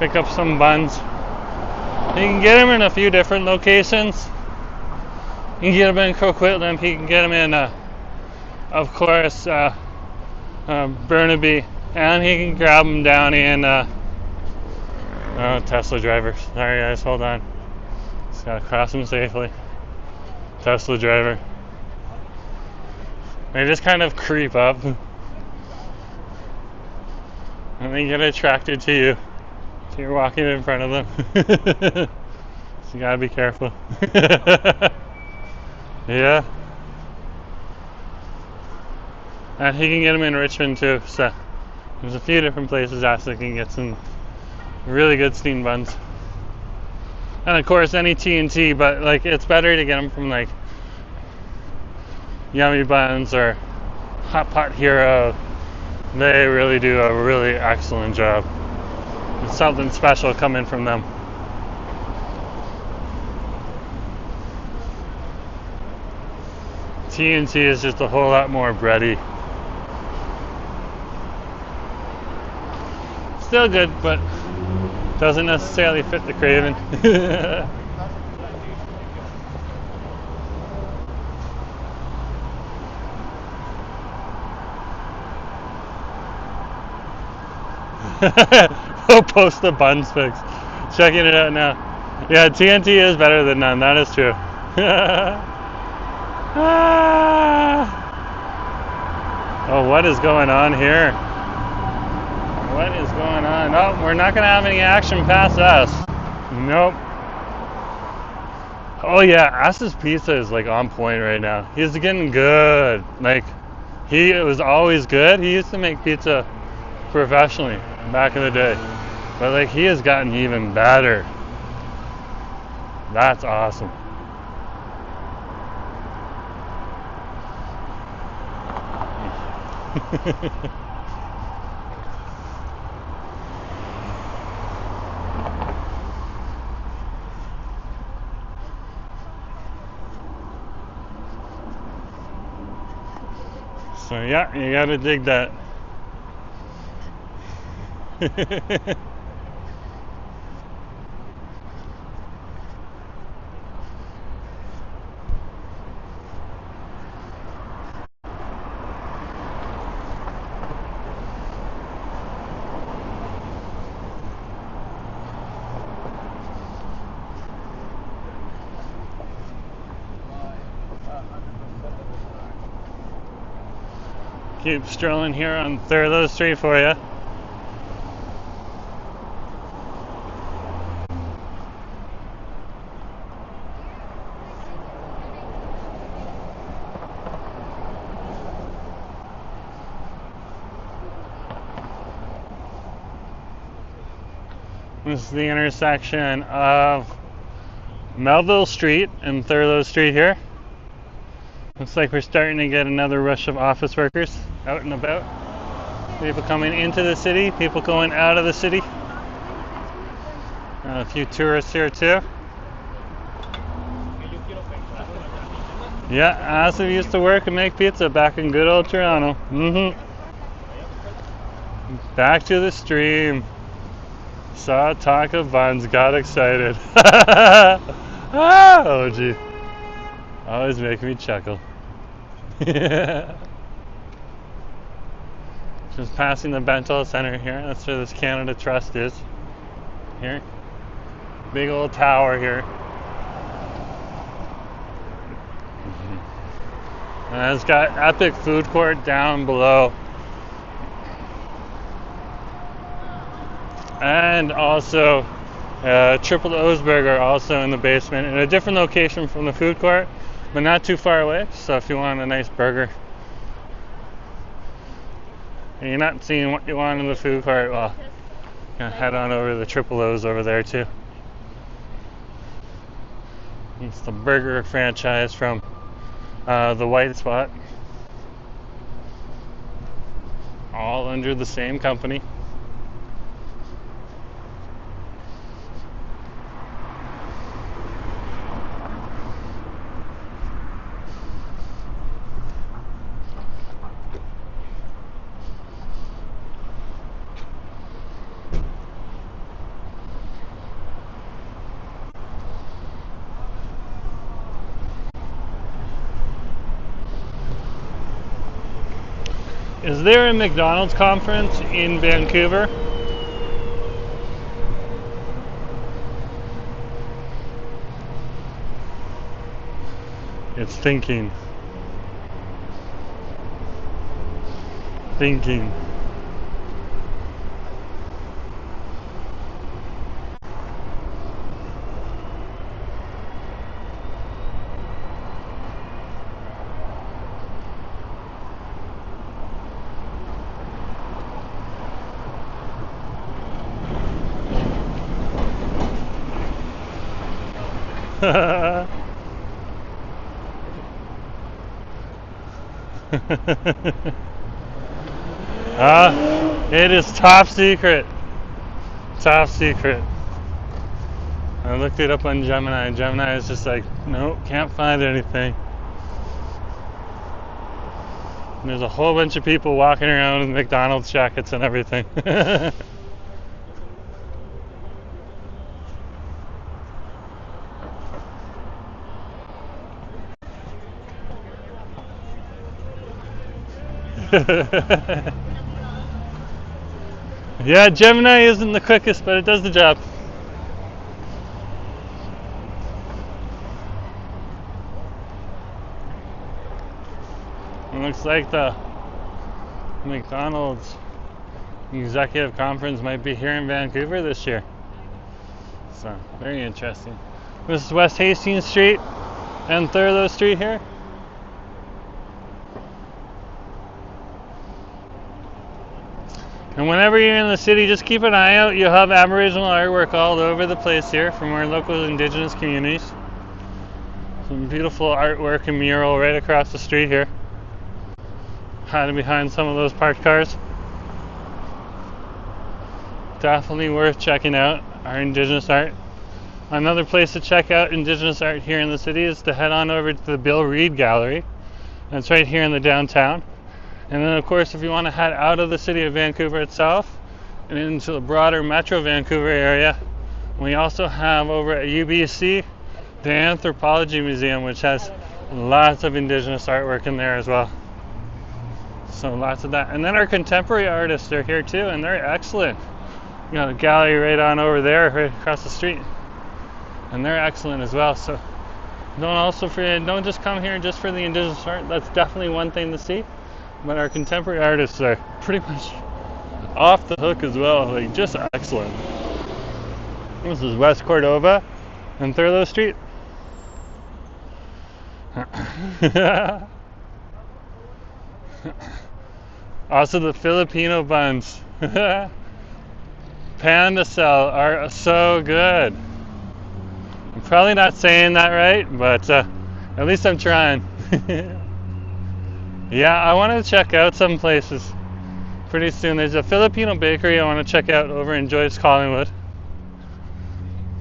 pick up some buns. You can get them in a few different locations. You can get them in Coquitlam. You can get them in, of course, Burnaby, and he can grab them down in Tesla driver. Sorry guys, hold on. Just gotta cross them safely. Tesla driver. They just kind of creep up. And they get attracted to you. So you're walking in front of them. So you gotta be careful. Yeah. And he can get them in Richmond too. So there's a few different places Asa can get some really good steamed buns. And of course any T&T, but like it's better to get them from like Yummy Buns or Hot Pot Hero. They really do a really excellent job. It's something special coming from them. T&T is just a whole lot more bready. Still good, but doesn't necessarily fit the craving. We'll post the buns fix. Checking it out now. Yeah, T&T is better than none. That is true. Oh, what is going on here? What is going on? Oh, we're not going to have any action past us. Nope. Oh yeah, As's pizza is like on point right now. He's getting good. Like, he was always good. He used to make pizza professionally back in the day. But like, he has gotten even better. That's awesome. So yeah, you gotta dig that. Keep strolling here on Thurlow Street for you. This is the intersection of Melville Street and Thurlow Street here. Looks like we're starting to get another rush of office workers out and about. People coming into the city, people going out of the city. A few tourists here too. Yeah, Asa used to work and make pizza back in good old Toronto. Back to the stream. Saw talk of buns, got excited. Oh gee. Always make me chuckle. Just passing the Bentall Center here. That's where this Canada Trust is. Here. Big old tower here. And it's got epic food court down below. and also Triple O's Burger also in the basement in a different location from the food court, but not too far away. So if you want a nice burger and you're not seeing what you want in the food court, well, you can head on over to the Triple O's over there too. It's the burger franchise from the White Spot, all under the same company. Is there a McDonald's conference in Vancouver? It's thinking. Thinking. It is top secret. Top secret. I looked it up on Gemini, and Gemini is just like, nope, can't find anything. And there's a whole bunch of people walking around with McDonald's jackets and everything. Yeah, Gemini isn't the quickest, but it does the job. It looks like the McDonald's executive conference might be here in Vancouver this year. So, very interesting. This is West Hastings Street and Thurlow Street here. And whenever you're in the city, just keep an eye out. You'll have Aboriginal artwork all over the place here from our local Indigenous communities. Some beautiful artwork and mural right across the street here, hiding behind some of those parked cars. Definitely worth checking out our Indigenous art. Another place to check out Indigenous art here in the city is to head on over to the Bill Reid Gallery. That's right here in the downtown. And then, of course, if you want to head out of the city of Vancouver itself and into the broader Metro Vancouver area, we also have over at UBC the Anthropology Museum, which has lots of Indigenous artwork in there as well. So lots of that. And then our contemporary artists are here too, and they're excellent. You got a gallery right on over there, right across the street, and they're excellent as well. So don't just come here just for the Indigenous art. That's definitely one thing to see. But our contemporary artists are pretty much off the hook as well, like just excellent. This is West Cordova and Thurlow Street. Also the Filipino buns. Panda Cell are so good. I'm probably not saying that right, but at least I'm trying. Yeah, I want to check out some places pretty soon. There's a Filipino bakery I want to check out over in Joyce Collingwood.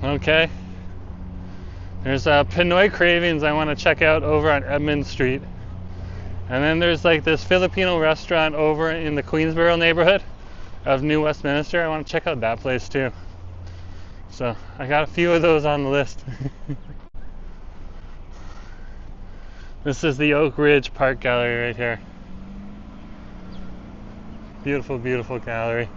Okay. There's Pinoy Cravings I want to check out over on Edmund Street. And then there's like this Filipino restaurant over in the Queensboro neighborhood of New Westminster. I want to check out that place too. So I got a few of those on the list. This is the Oak Ridge Park Gallery right here. Beautiful, beautiful gallery.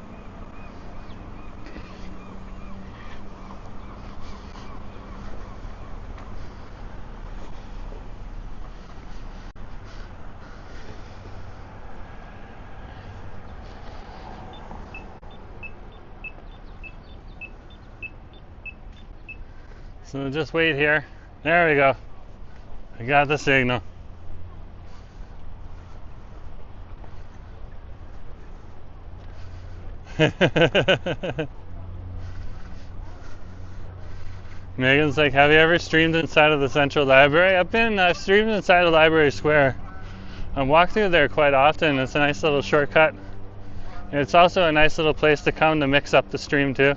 So just wait here. There we go. I got the signal. Megan's like, have you ever streamed inside of the Central Library? I've streamed inside of Library Square. I walk through there quite often. It's a nice little shortcut. And it's also a nice little place to come to mix up the stream too.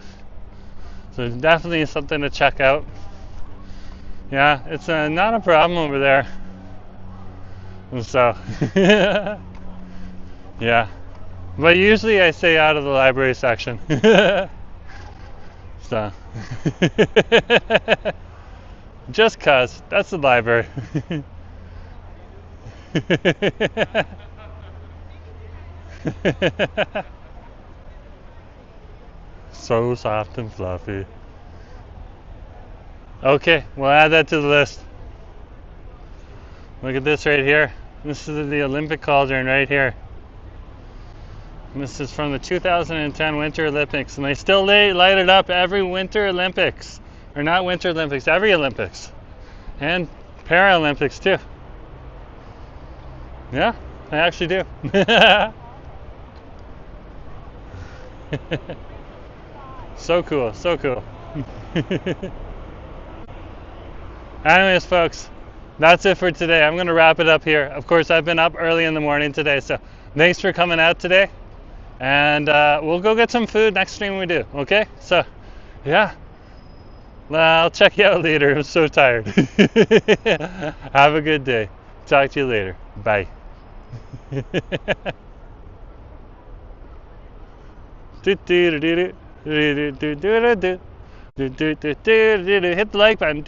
So definitely something to check out. Yeah, it's not a problem over there. And so, yeah. But usually I stay out of the library section. So, just cause, that's the library. So soft and fluffy. Okay, we'll add that to the list. Look at this right here. This is the Olympic cauldron right here. And this is from the 2010 Winter Olympics, and they still light it up every Winter Olympics. Or not Winter Olympics, every Olympics. And Paralympics too. Yeah, I actually do. So cool, so cool. Anyways, folks, that's it for today. I'm going to wrap it up here. Of course, I've been up early in the morning today, so thanks for coming out today. And we'll go get some food next stream we do, okay? So, yeah. Well, I'll check you out later. I'm so tired. Have a good day. Talk to you later. Bye. Hit the like button.